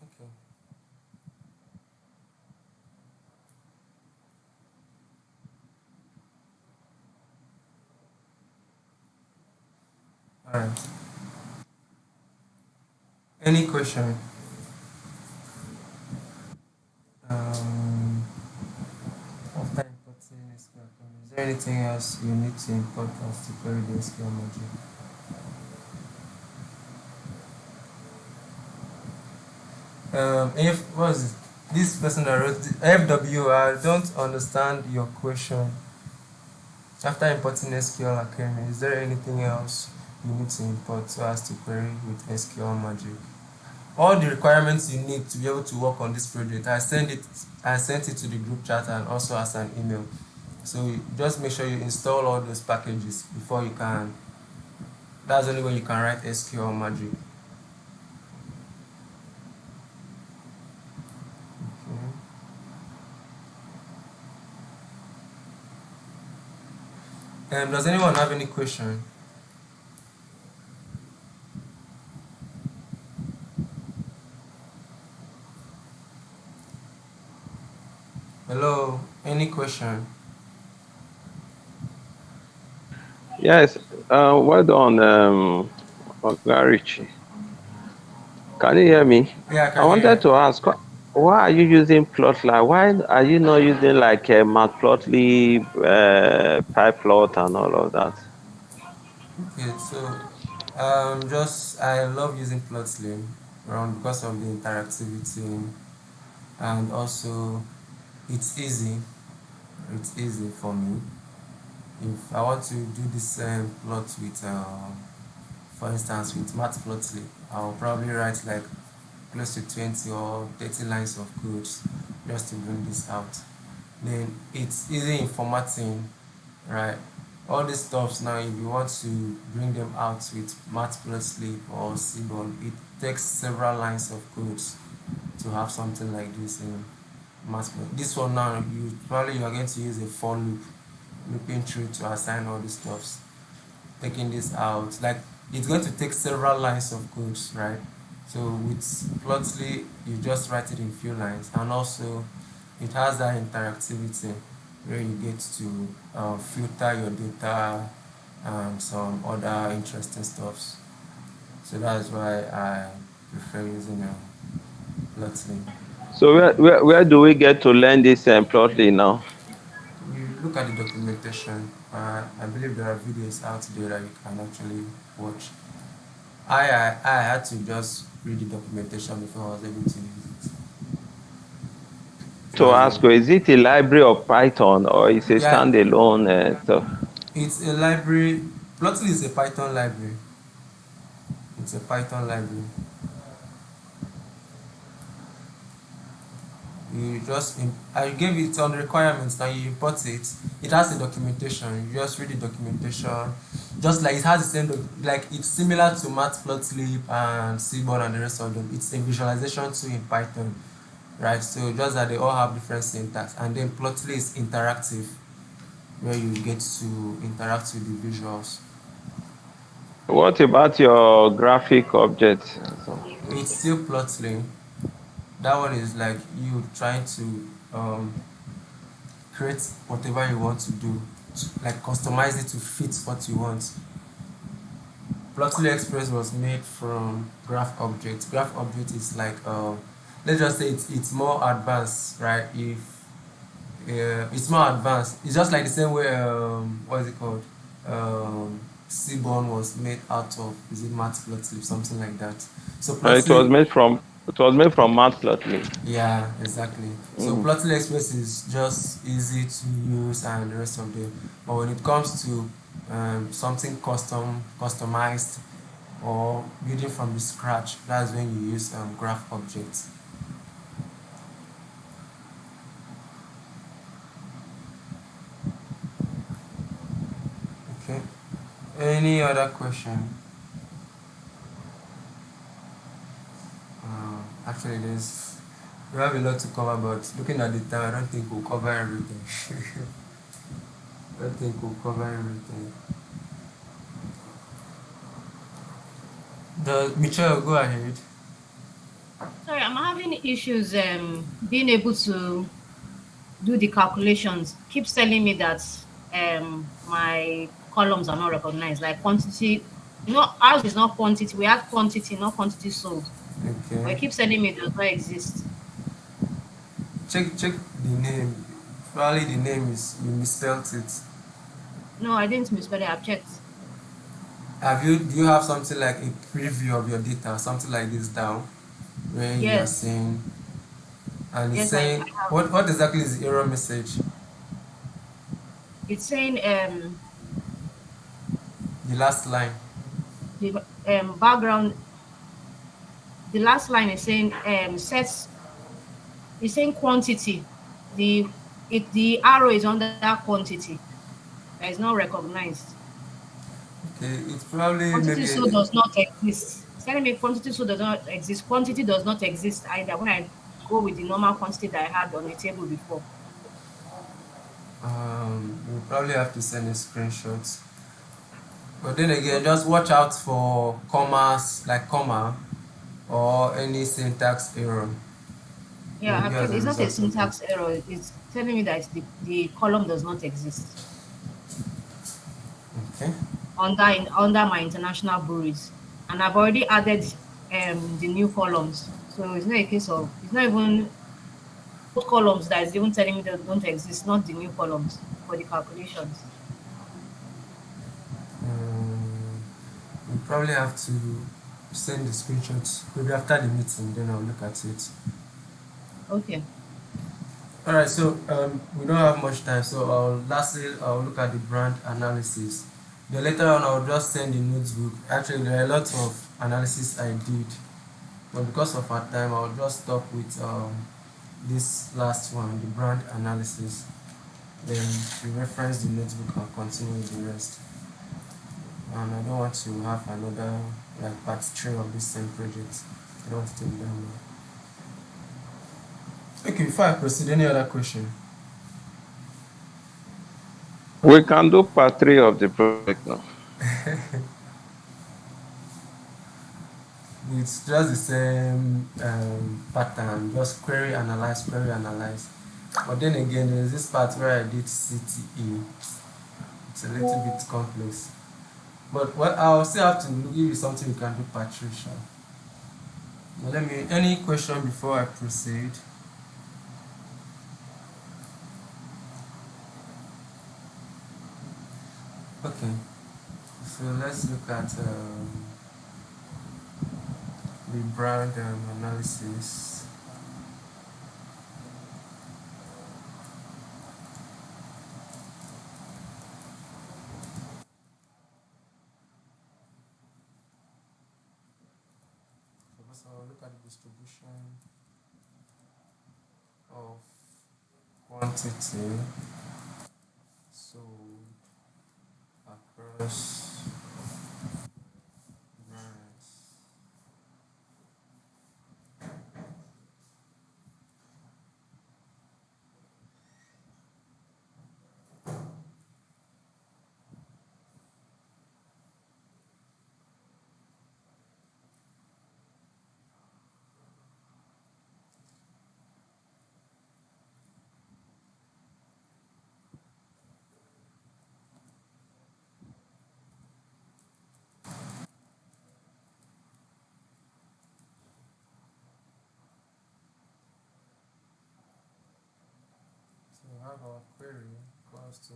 Okay. All right. Any question? Um, After importing SqlAlchemy, is there anything else you need to import as to query the SQL module? If was it? This person that wrote FW, I don't understand your question. After importing SqlAlchemy, is there anything else you need to import so as to query with SQL Magic? All the requirements you need to be able to work on this project, I sent it to the group chat and also as an email. So just make sure you install all those packages before you can. That's the only way you can write SQL Magic. Okay. Does anyone have any question? Hello, any question? Yes, well done, Ogarichi. Can you hear me? Yeah, I I can wanted hear to ask, why are you using Plotly? Why are you not using like a Matplotly, PyPlot and all of that? you. Okay, so just I love using Plotly because of the interactivity and also it's easy. It's easy for me. If I want to do this plot with, for instance, with Matplotlib, I'll probably write like close to 20 or 30 lines of code just to bring this out. Then it's easy in formatting, right? All these stuffs now, if you want to bring them out with Matplotlib or Seaborn, it takes several lines of code to have something like this in Matplotlib. This one now, you are going to use a for loop, looping through to assign all these stuffs. Taking this out, like it's going to take several lines of code, right? So with Plotly, you just write it in few lines, and also it has that interactivity where you get to filter your data and some other interesting stuffs. So that's why I prefer using Plotly. So where do we get to learn this Plotly now? You look at the documentation. I believe there are videos out there that you can actually watch. I had to just read the documentation before I was able to use it. To That's ask all. you, is it a library of Python or is it Yeah, standalone stuff? it's a library. Plotly is a Python library. It's a Python library. I gave it on the requirements, now you import it. It has a documentation. You just read the documentation. Just like it has the same, like it's similar to Matplotlib and Seaborn and the rest of them. It's a visualization tool in Python, right? So just that they all have different syntax. And then Plotly is interactive, where you get to interact with the visuals. What about your graphic objects? It's still Plotly. That one is like you trying to create whatever you want to do, like customize it to fit what you want. Plotly Express was made from graph object. Graph object is like let's just say it's more advanced, right? If it's more advanced, it's just like the same way what is it called? Seaborn was made out of, is it Matplotlib, something like that. So It was Plotly, made from Matplotlib. yeah, exactly. So Mm. Plotly Express is just easy to use and the rest of them. But when it comes to something customized, or building from the scratch, that's when you use graph objects. Okay. Any other question? Actually, we have a lot to cover, but looking at the time, I don't think we'll cover everything. I don't think we'll cover everything. Michelle, go ahead. Sorry, I'm having issues being able to do the calculations. Keeps telling me that my columns are not recognized, like quantity. You know, ours is not quantity. We have quantity, not quantity sold. But Okay. it keeps telling me it does not exist. Check the name. Probably the name is you misspelled it. No, I didn't misspell it. I've checked. Do you have something like a preview of your data, something like this down, where you are Yes, saying, and it's yes, saying, I have. what exactly is the error message? It's saying The last line. the background. The last line is saying sets. It's saying quantity. The the arrow is under quantity. That is not recognized. Okay, it's probably Quantity maybe so does not exist. It's telling me quantity so does not exist. Quantity does not exist either when I go with the normal quantity that I had on the table before. you probably have to send a screenshot. But then again, Okay. just watch out for commas, like comma, or any syntax error. Yeah, Maybe I've as checked. a It's not a result of it. syntax error. It's telling me that the column does not exist Okay. under my international breweries. And I've already added the new columns. So it's not a case of it's not even old columns that is even telling me that don't exist, not the new columns for the calculations. You probably have to send the screenshots maybe after the meeting, then I'll look at it. Okay. All right, so we don't have much time, so I'll look at the brand analysis. Then later on, I'll just send the notebook. Actually, there are a lot of analysis I did, but because of our time, I'll just stop with this last one, the brand analysis. Then we reference the notebook and continue with the rest. And I don't want to have another like part three of this same project. I don't want to take that long. Okay, before I proceed, any other question? We can do part 3 of the project now. It's just the same pattern, just query analyze, query analyze. But then again, there's this part where I did CTE. It's a little bit complex. But what I'll still have to give you something you can do, Patricia. Now any question before I proceed? Okay, so let's look at the brand analysis. So first I'll look at the distribution of quantity sold across brands. So we have our query equals to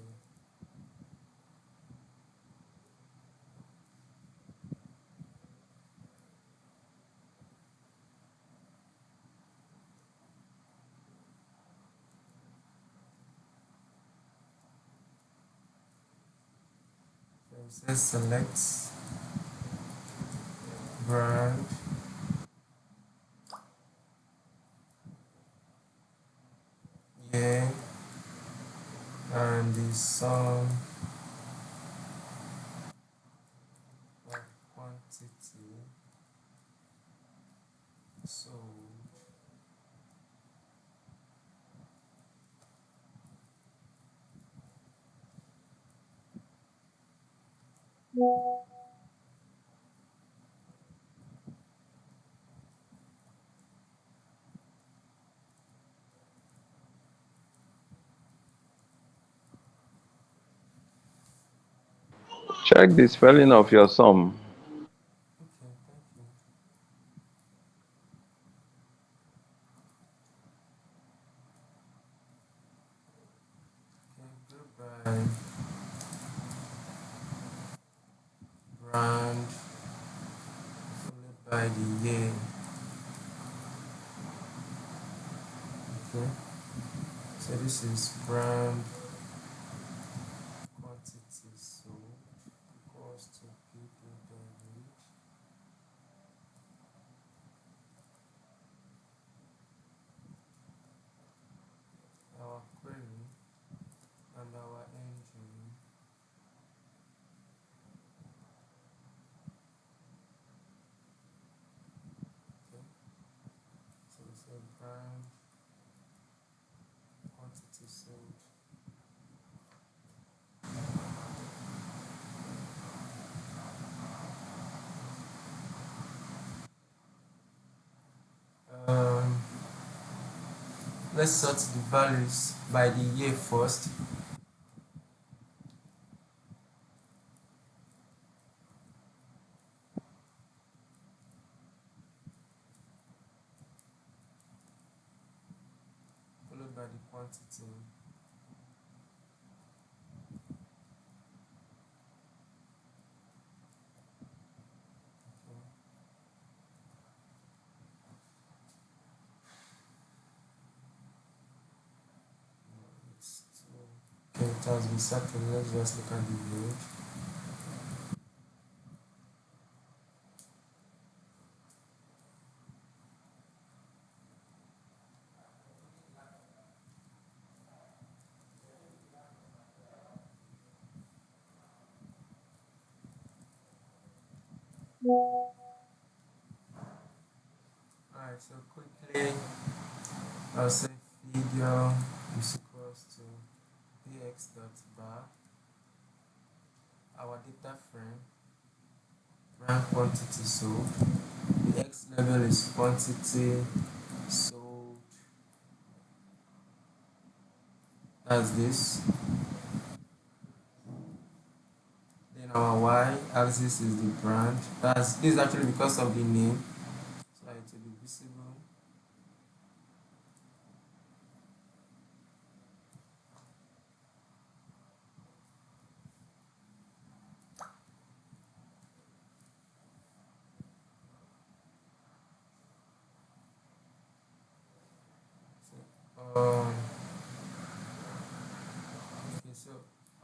say select brand, yeah, and the sum of quantity sold. Check the spelling of your sum. Okay, thank you. Okay, go by brand followed by the year. Okay, so this is brand quantity sold equals to pgAdmin, our query, and our engine. Okay, so we say brand quantity sold. Um, let's sort the values by the year first. Followed by the quantity. Okay. It's two. Okay, it has been settled. Let's just look at the load. Alright, so quickly I'll say figure is equals to px.bar, our data frame, brand quantity sold. The x level is quantity sold. That's this. Then our y axis is the brand. This is actually because of the name, so it will be visible. So, okay, so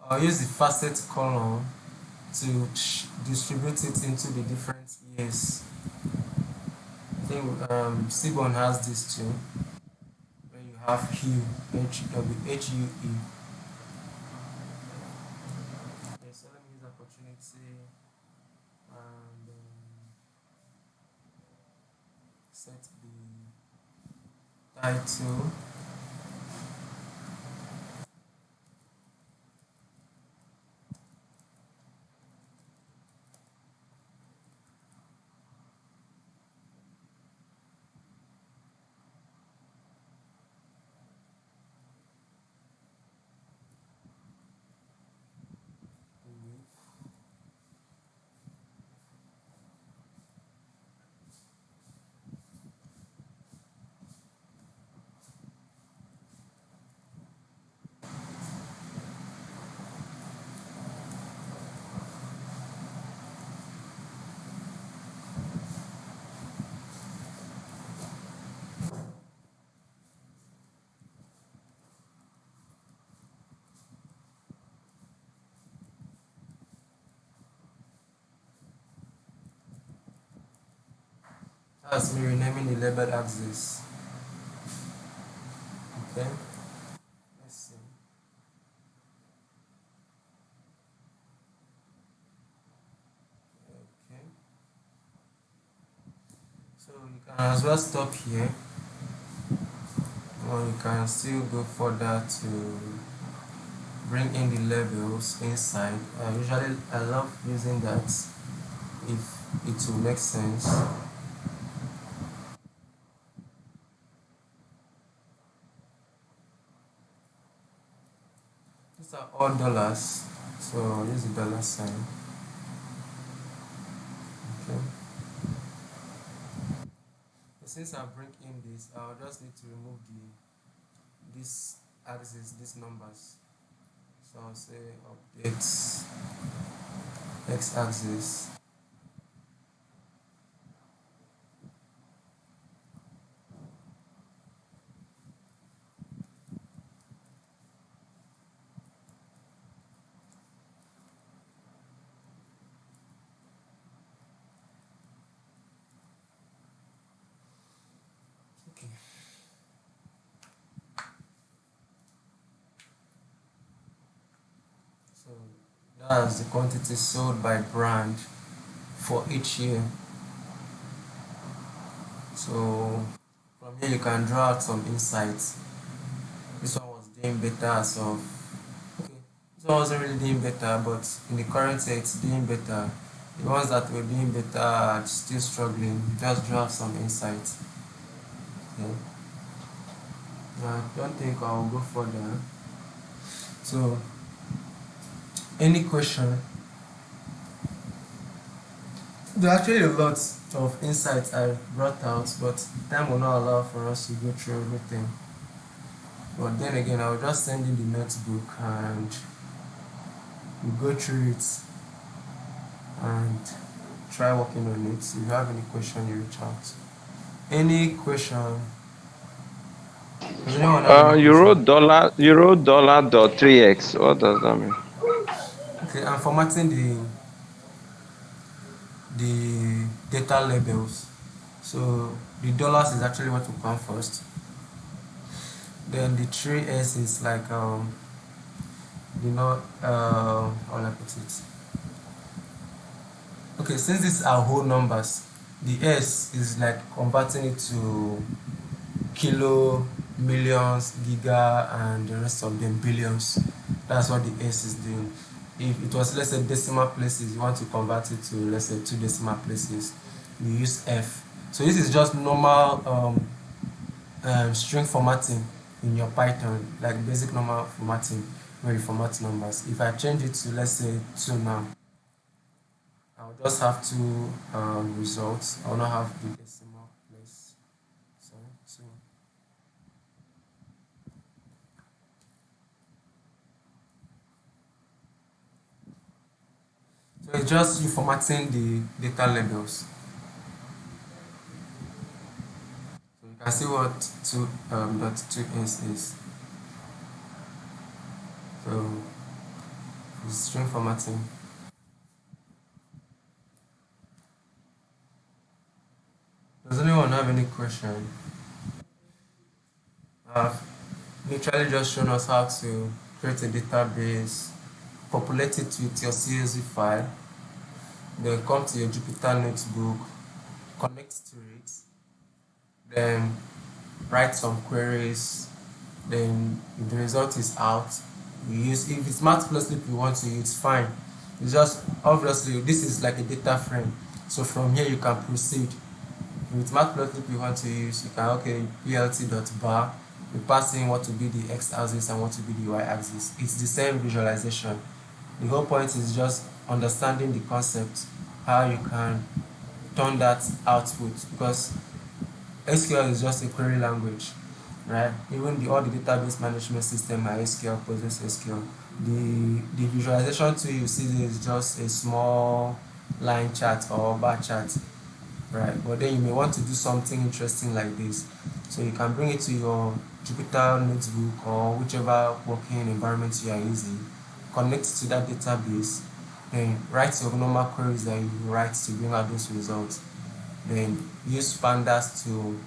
I'll use the facet column to distribute it into the different years. I think Seaborn has this too, where you have hue, HUE. Okay, so let me use the opportunity and set the title. That's me renaming the labeled axis. Okay. Let's see. Okay. So you can as well stop here, or you can still go further to bring in the labels inside. Usually I love using that if it will make sense. These are all dollars, so use the dollar sign. Okay. Since I bring in this, I'll just need to remove this axis, these numbers. So I'll say update x-axis. Okay. So that's the quantity sold by brand for each year. So from here you can draw out some insights. This one was doing better as of, okay, this one wasn't really doing better, but in the current year it's doing better. The ones that were doing better are still struggling. Just draw out some insights. Okay. I don't think I'll go further. So any question? There are actually a lot of insights I brought out, but time will not allow for us to go through everything. But then again, I'll just send you the notebook and you go through it and try working on it. If you have any question, you reach out. Any question? Does anyone have any You question? wrote dollar dot 3x. What does that mean? Okay, I'm formatting the data labels. So the dollars is actually what will come first. Then the 3s is like how will I put it? Okay, since these are whole numbers, the s is like converting it to kilo, millions, giga, and the rest of them billions. That's what the s is doing. If it was, let's say, decimal places, you want to convert it to, let's say, 2 decimal places, you use f. So this is just normal string formatting in your Python, like basic normal formatting where you format numbers. If I change it to, let's say, 2 now, I'll just have two results. I'll not have the decimal place. Sorry, 2. So it's just you formatting the data labels. So you can see what 2.2s is. So it's string formatting. Does anyone have any question? I've literally just shown us how to create a database, populate it with your CSV file, then come to your Jupyter notebook, connect to it, then write some queries, then if the result is out, you use, if it's matplotlib you want to use, fine. It's just, obviously, this is like a data frame. So from here you can proceed. With matplotlib you want to use, you can, okay, plt.bar, you pass in what will be the x-axis and what will be the y-axis. It's the same visualization. The whole point is just understanding the concept, how you can turn that output, because SQL is just a query language, right? Even all the database management system are SQL, PostgreSQL. The visualization tool you see is just a small line chart or bar chart, right? But then you may want to do something interesting like this. So you can bring it to your Jupyter notebook or whichever working environment you are using, connect to that database, then write your normal queries that you write to bring out those results. then use pandas to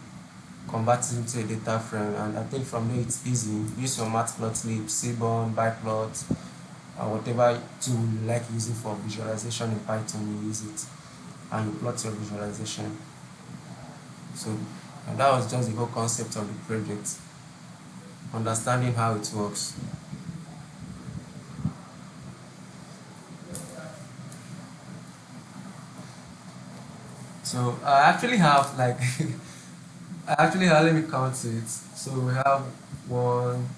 convert it into a data frame, and I think from there it's easy. Use your matplotlib, seaborn, biplot, whatever tool you like using for visualization in Python, you use it and you plot your visualization. So that was just the whole concept of the project, understanding how it works. So I actually have like let me count it. So we have 1,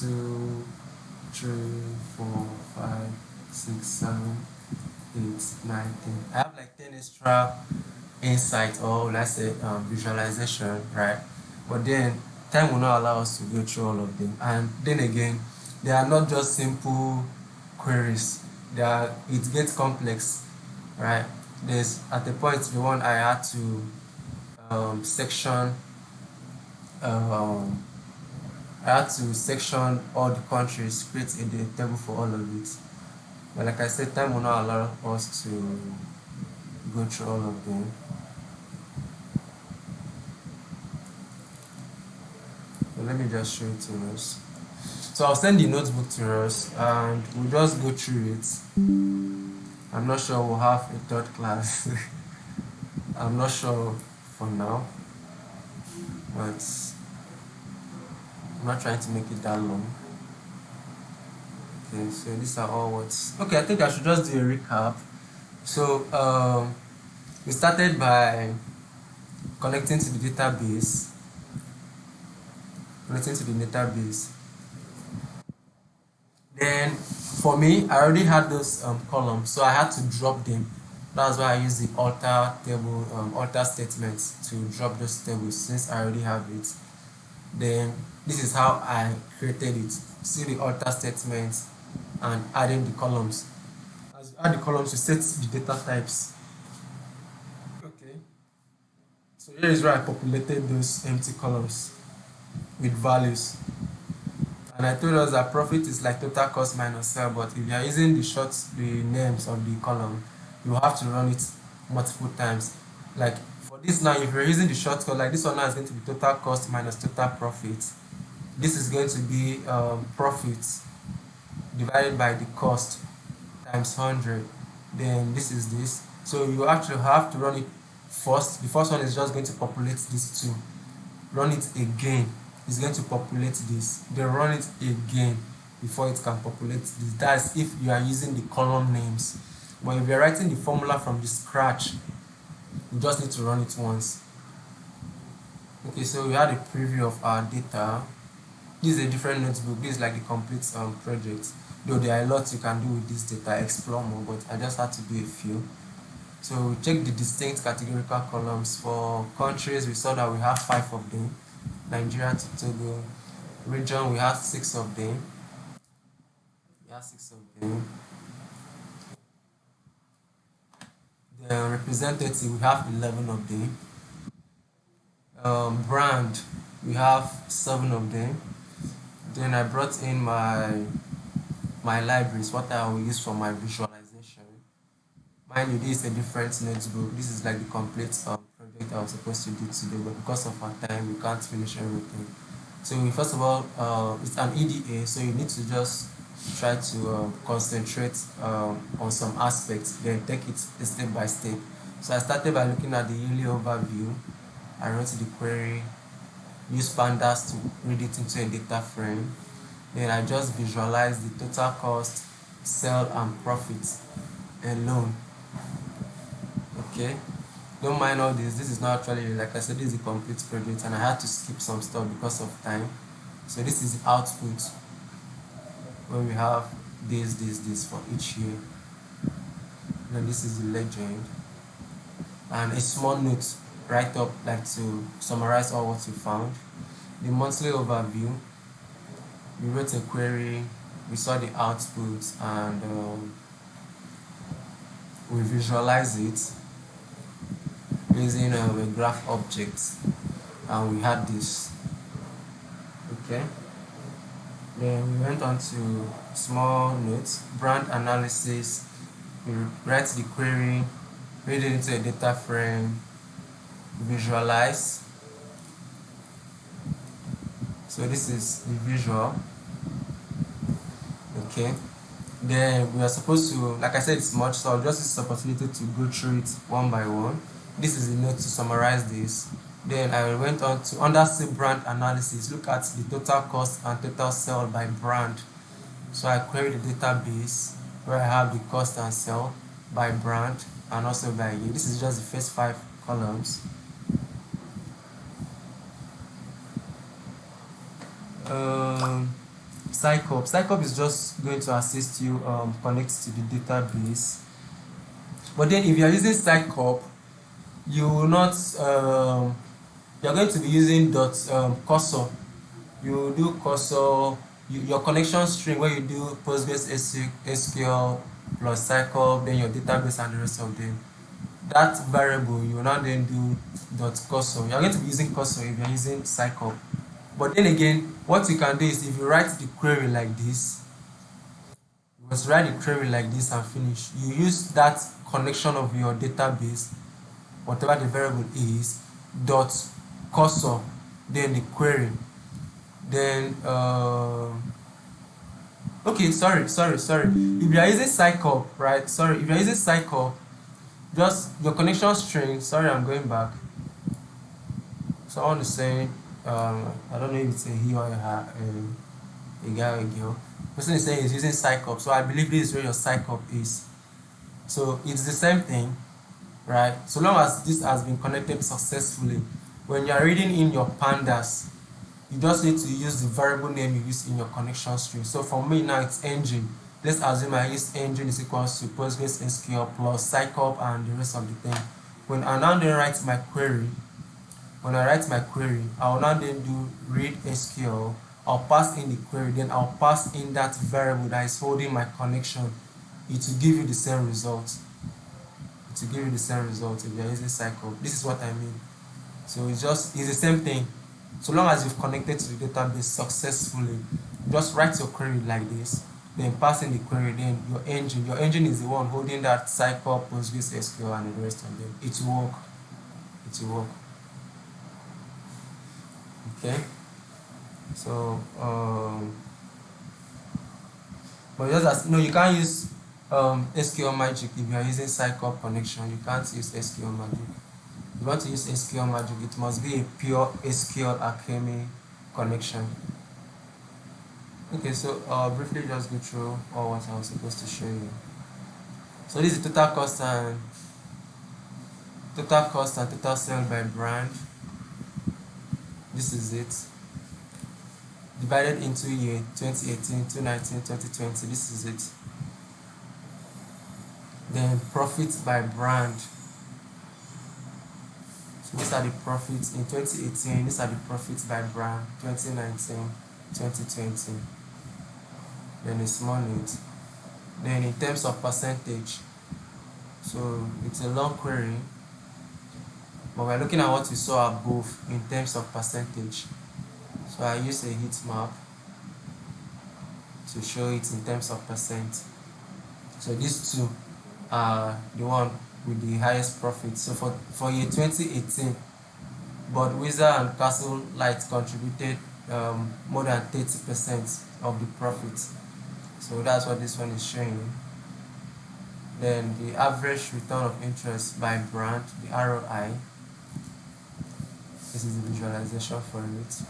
2, 3, 4, 5, 6, 7, 8, 9, 10. I have like 10 extra insight, or let's say visualization, right? But then time will not allow us to go through all of them. And then again, they are not just simple queries. It gets complex, right? There's at the point the one I had to section section all the countries, create a table for all of it. But like I said, time will not allow us to go through all of them. So let me just show it to us. So I'll send the notebook to us and we'll just go through it. I'm not sure we'll have a third class. I'm not sure for now, but I'm not trying to make it that long. Okay, so these are all what's okay. I think I should just do a recap. So we started by connecting to the database. Then for me, I already had those columns, so I had to drop them. That's why I use the alter table, alter statements to drop those tables since I already have it. Then this is how I created it. See the alter statements and adding the columns. As you add the columns, you set the data types. Okay. So here is where I populated those empty columns with values. And I told us that profit is like total cost minus sell, but if you are using the names of the column, you have to run it multiple times. Like for this now, if you're using the shortcut, like this one now is going to be total cost minus total profit. This is going to be profit divided by the cost times 100. Then this is this. So you actually have to run it first. The first one is just going to populate these two. Run it again. It's going to populate this. Then run it again before it can populate this. That's if you are using the column names. But if you're writing the formula from the scratch, you just need to run it once. Okay, so we had a preview of our data. This is a different notebook. This is like the complete project. Though there are a lot you can do with this data, explore more, but I just had to do a few. So we check the distinct categorical columns. For countries, we saw that we have 5 of them. Nigeria to Togo. Region, we have 6 of them. The representative, we have 11 of them. Brand, we have 7 of them. Then I brought in my libraries, what I will use for my visualization. Mind you, this is a different notebook. This is like the complete project I was supposed to do today, but because of our time, we can't finish everything. So first of all, it's an EDA, so you need to just try to concentrate on some aspects, then take it step by step. So I started by looking at the yearly overview. I wrote the query, use pandas to read it into a data frame. Then I just visualize the total cost, sell and profit alone. Okay, don't mind all this. This is not actually, like I said, this is a complete project and I had to skip some stuff because of time. So this is the output when we have this for each year. Then this is the legend and a small note write up like to summarize all what we found. The monthly overview, we wrote a query, we saw the output and we visualized it using a graph object and we had this. Okay, then we went on to small notes, brand analysis. We write the query, read it into a data frame, visualize. So this is the visual. Okay, then we are supposed to, like I said, it's much, so I'll just use this opportunity to go through it one by one. This is the note to summarize this. Then I went on to under brand analysis, look at the total cost and total sale by brand. So I query the database where I have the cost and sale by brand and also by year. This is just the first 5 columns. Psycop is just going to assist you connect to the database. But then if you are using Psycop, you will not you are going to be using cursor. You do cursor, your connection string where you do PostgreSQL plus Psycop, then your database and the rest of them. That variable you will not then do cursor. You are going to be using cursor if you are using Psycop. But then again, what you can do is if you write the query like this, you must write the query like this and finish. You use that connection of your database, whatever the variable is, dot cursor, then the query. Then okay, sorry. If you are using Psycop, right? If you are using Psycop, just your connection string. Sorry, I'm going back. Someone is saying, I don't know if it's a he or a guy or a girl. The person is saying he's using Psycop, so I believe this is where your Psycop is. So it's the same thing, right? So long as this has been connected successfully, when you are reading in your pandas, you just need to use the variable name you use in your connection string. So for me now it's engine. Let's assume I use engine is equals to PostgreSQL plus Psycop and the rest of the thing. When I now then write my query, I will now then do read SQL. I'll pass in the query, then I'll pass in that variable that is holding my connection. It will give you the same result. If you are using Psycop. This is what I mean. So it's the same thing. So long as you've connected to the database successfully, just write your query like this, then pass in the query, then your engine is the one holding that Psycop, PostgreSQL and the rest of them. It will work. Okay, so but just as you can't use SqlMagic if you are using Psycop connection. You can't use SqlMagic. If you want to use SqlMagic, it must be a pure SqlAlchemy connection. Okay, so briefly just go through all what I was supposed to show you. So this is total cost and total sale by brand. This is it, divided into year 2018, 2019, 2020. This is it. Then profits by brand. So these are the profits in 2018. These are the profits by brand 2019, 2020. Then a small note. Then in terms of percentage, so it's a long query, but we're looking at what we saw above in terms of percentage. So I use a heat map to show it in terms of percent. So these two are the one with the highest profit. So for year 2018, but Wizard and Castle Light contributed more than 30% of the profit. So that's what this one is showing. Then the average return of interest by brand, the ROI. This is the visualization for it.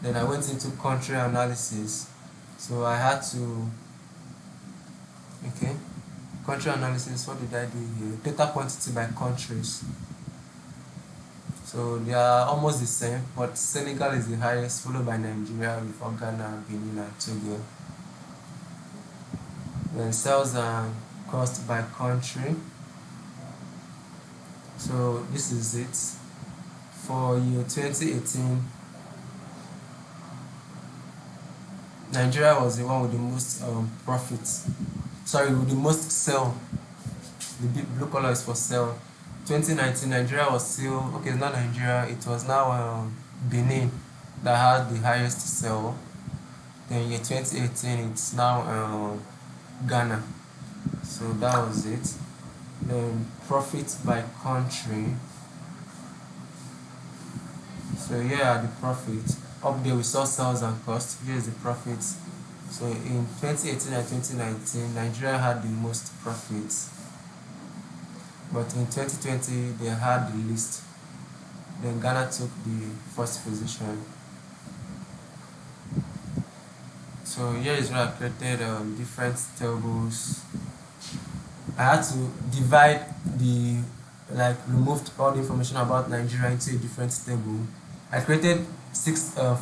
Then I went into country analysis. So I had to, country analysis, what did I do here? Total quantity by countries. So they are almost the same, but Senegal is the highest, followed by Nigeria before Ghana, Benin, and Togo. Then sales and cost by country. So this is it. For year 2018, Nigeria was the one with the most profits. With the most sale. The blue color is for sale. 2019, Nigeria was still, it's not Nigeria, it was now Benin that had the highest sale. Then year 2018, it's now Ghana. So that was it. Then profits by country. So here are the profits. Up there we saw sales and cost. Here is the profits. So in 2018 and 2019, Nigeria had the most profits, but in 2020 they had the least. Then Ghana took the first position. So here is where I created different tables. I had to divide removed all the information about Nigeria into a different table. I created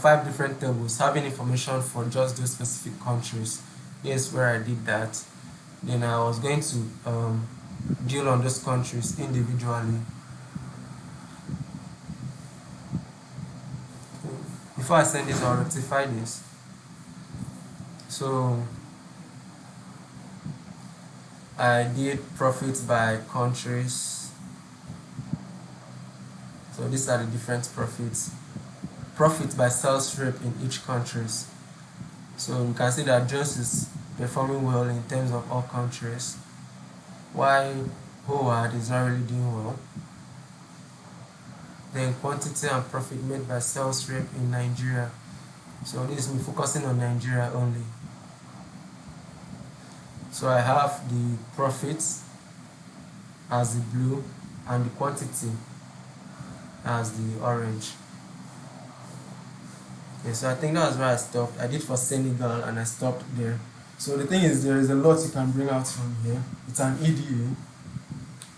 five different tables having information for just those specific countries. Here's where I did that. Then I was going to deal on those countries individually. Before I send this, I'll rectify this. So I did profits by countries. So these are the different profits. Profit by sales rep in each countries. So you can see that Jones is performing well in terms of all countries, while Howard is not really doing well. Then quantity and profit made by sales rep in Nigeria. So this is me focusing on Nigeria only. So I have the profits as the blue and the quantity as the orange. Okay, so I think that's where I stopped. I did for Senegal and I stopped there. So the thing is, there is a lot you can bring out from here. It's an EDA.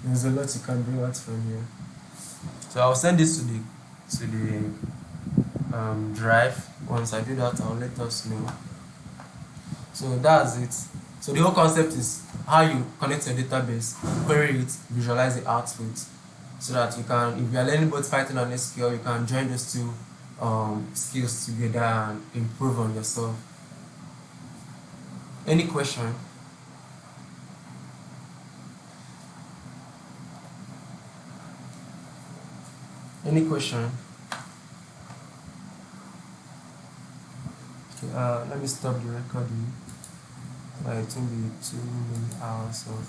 There's a lot you can bring out from here. So I'll send this to the drive. Once I do that, I'll let us know. So that's it. So the whole concept is how you connect your database, query it, visualize the output, so that you can, if you are learning both Python and SQL, you can join those two skills together and improve on yourself. Any question? Any question? Okay, let me stop the recording. It won't be too many hours of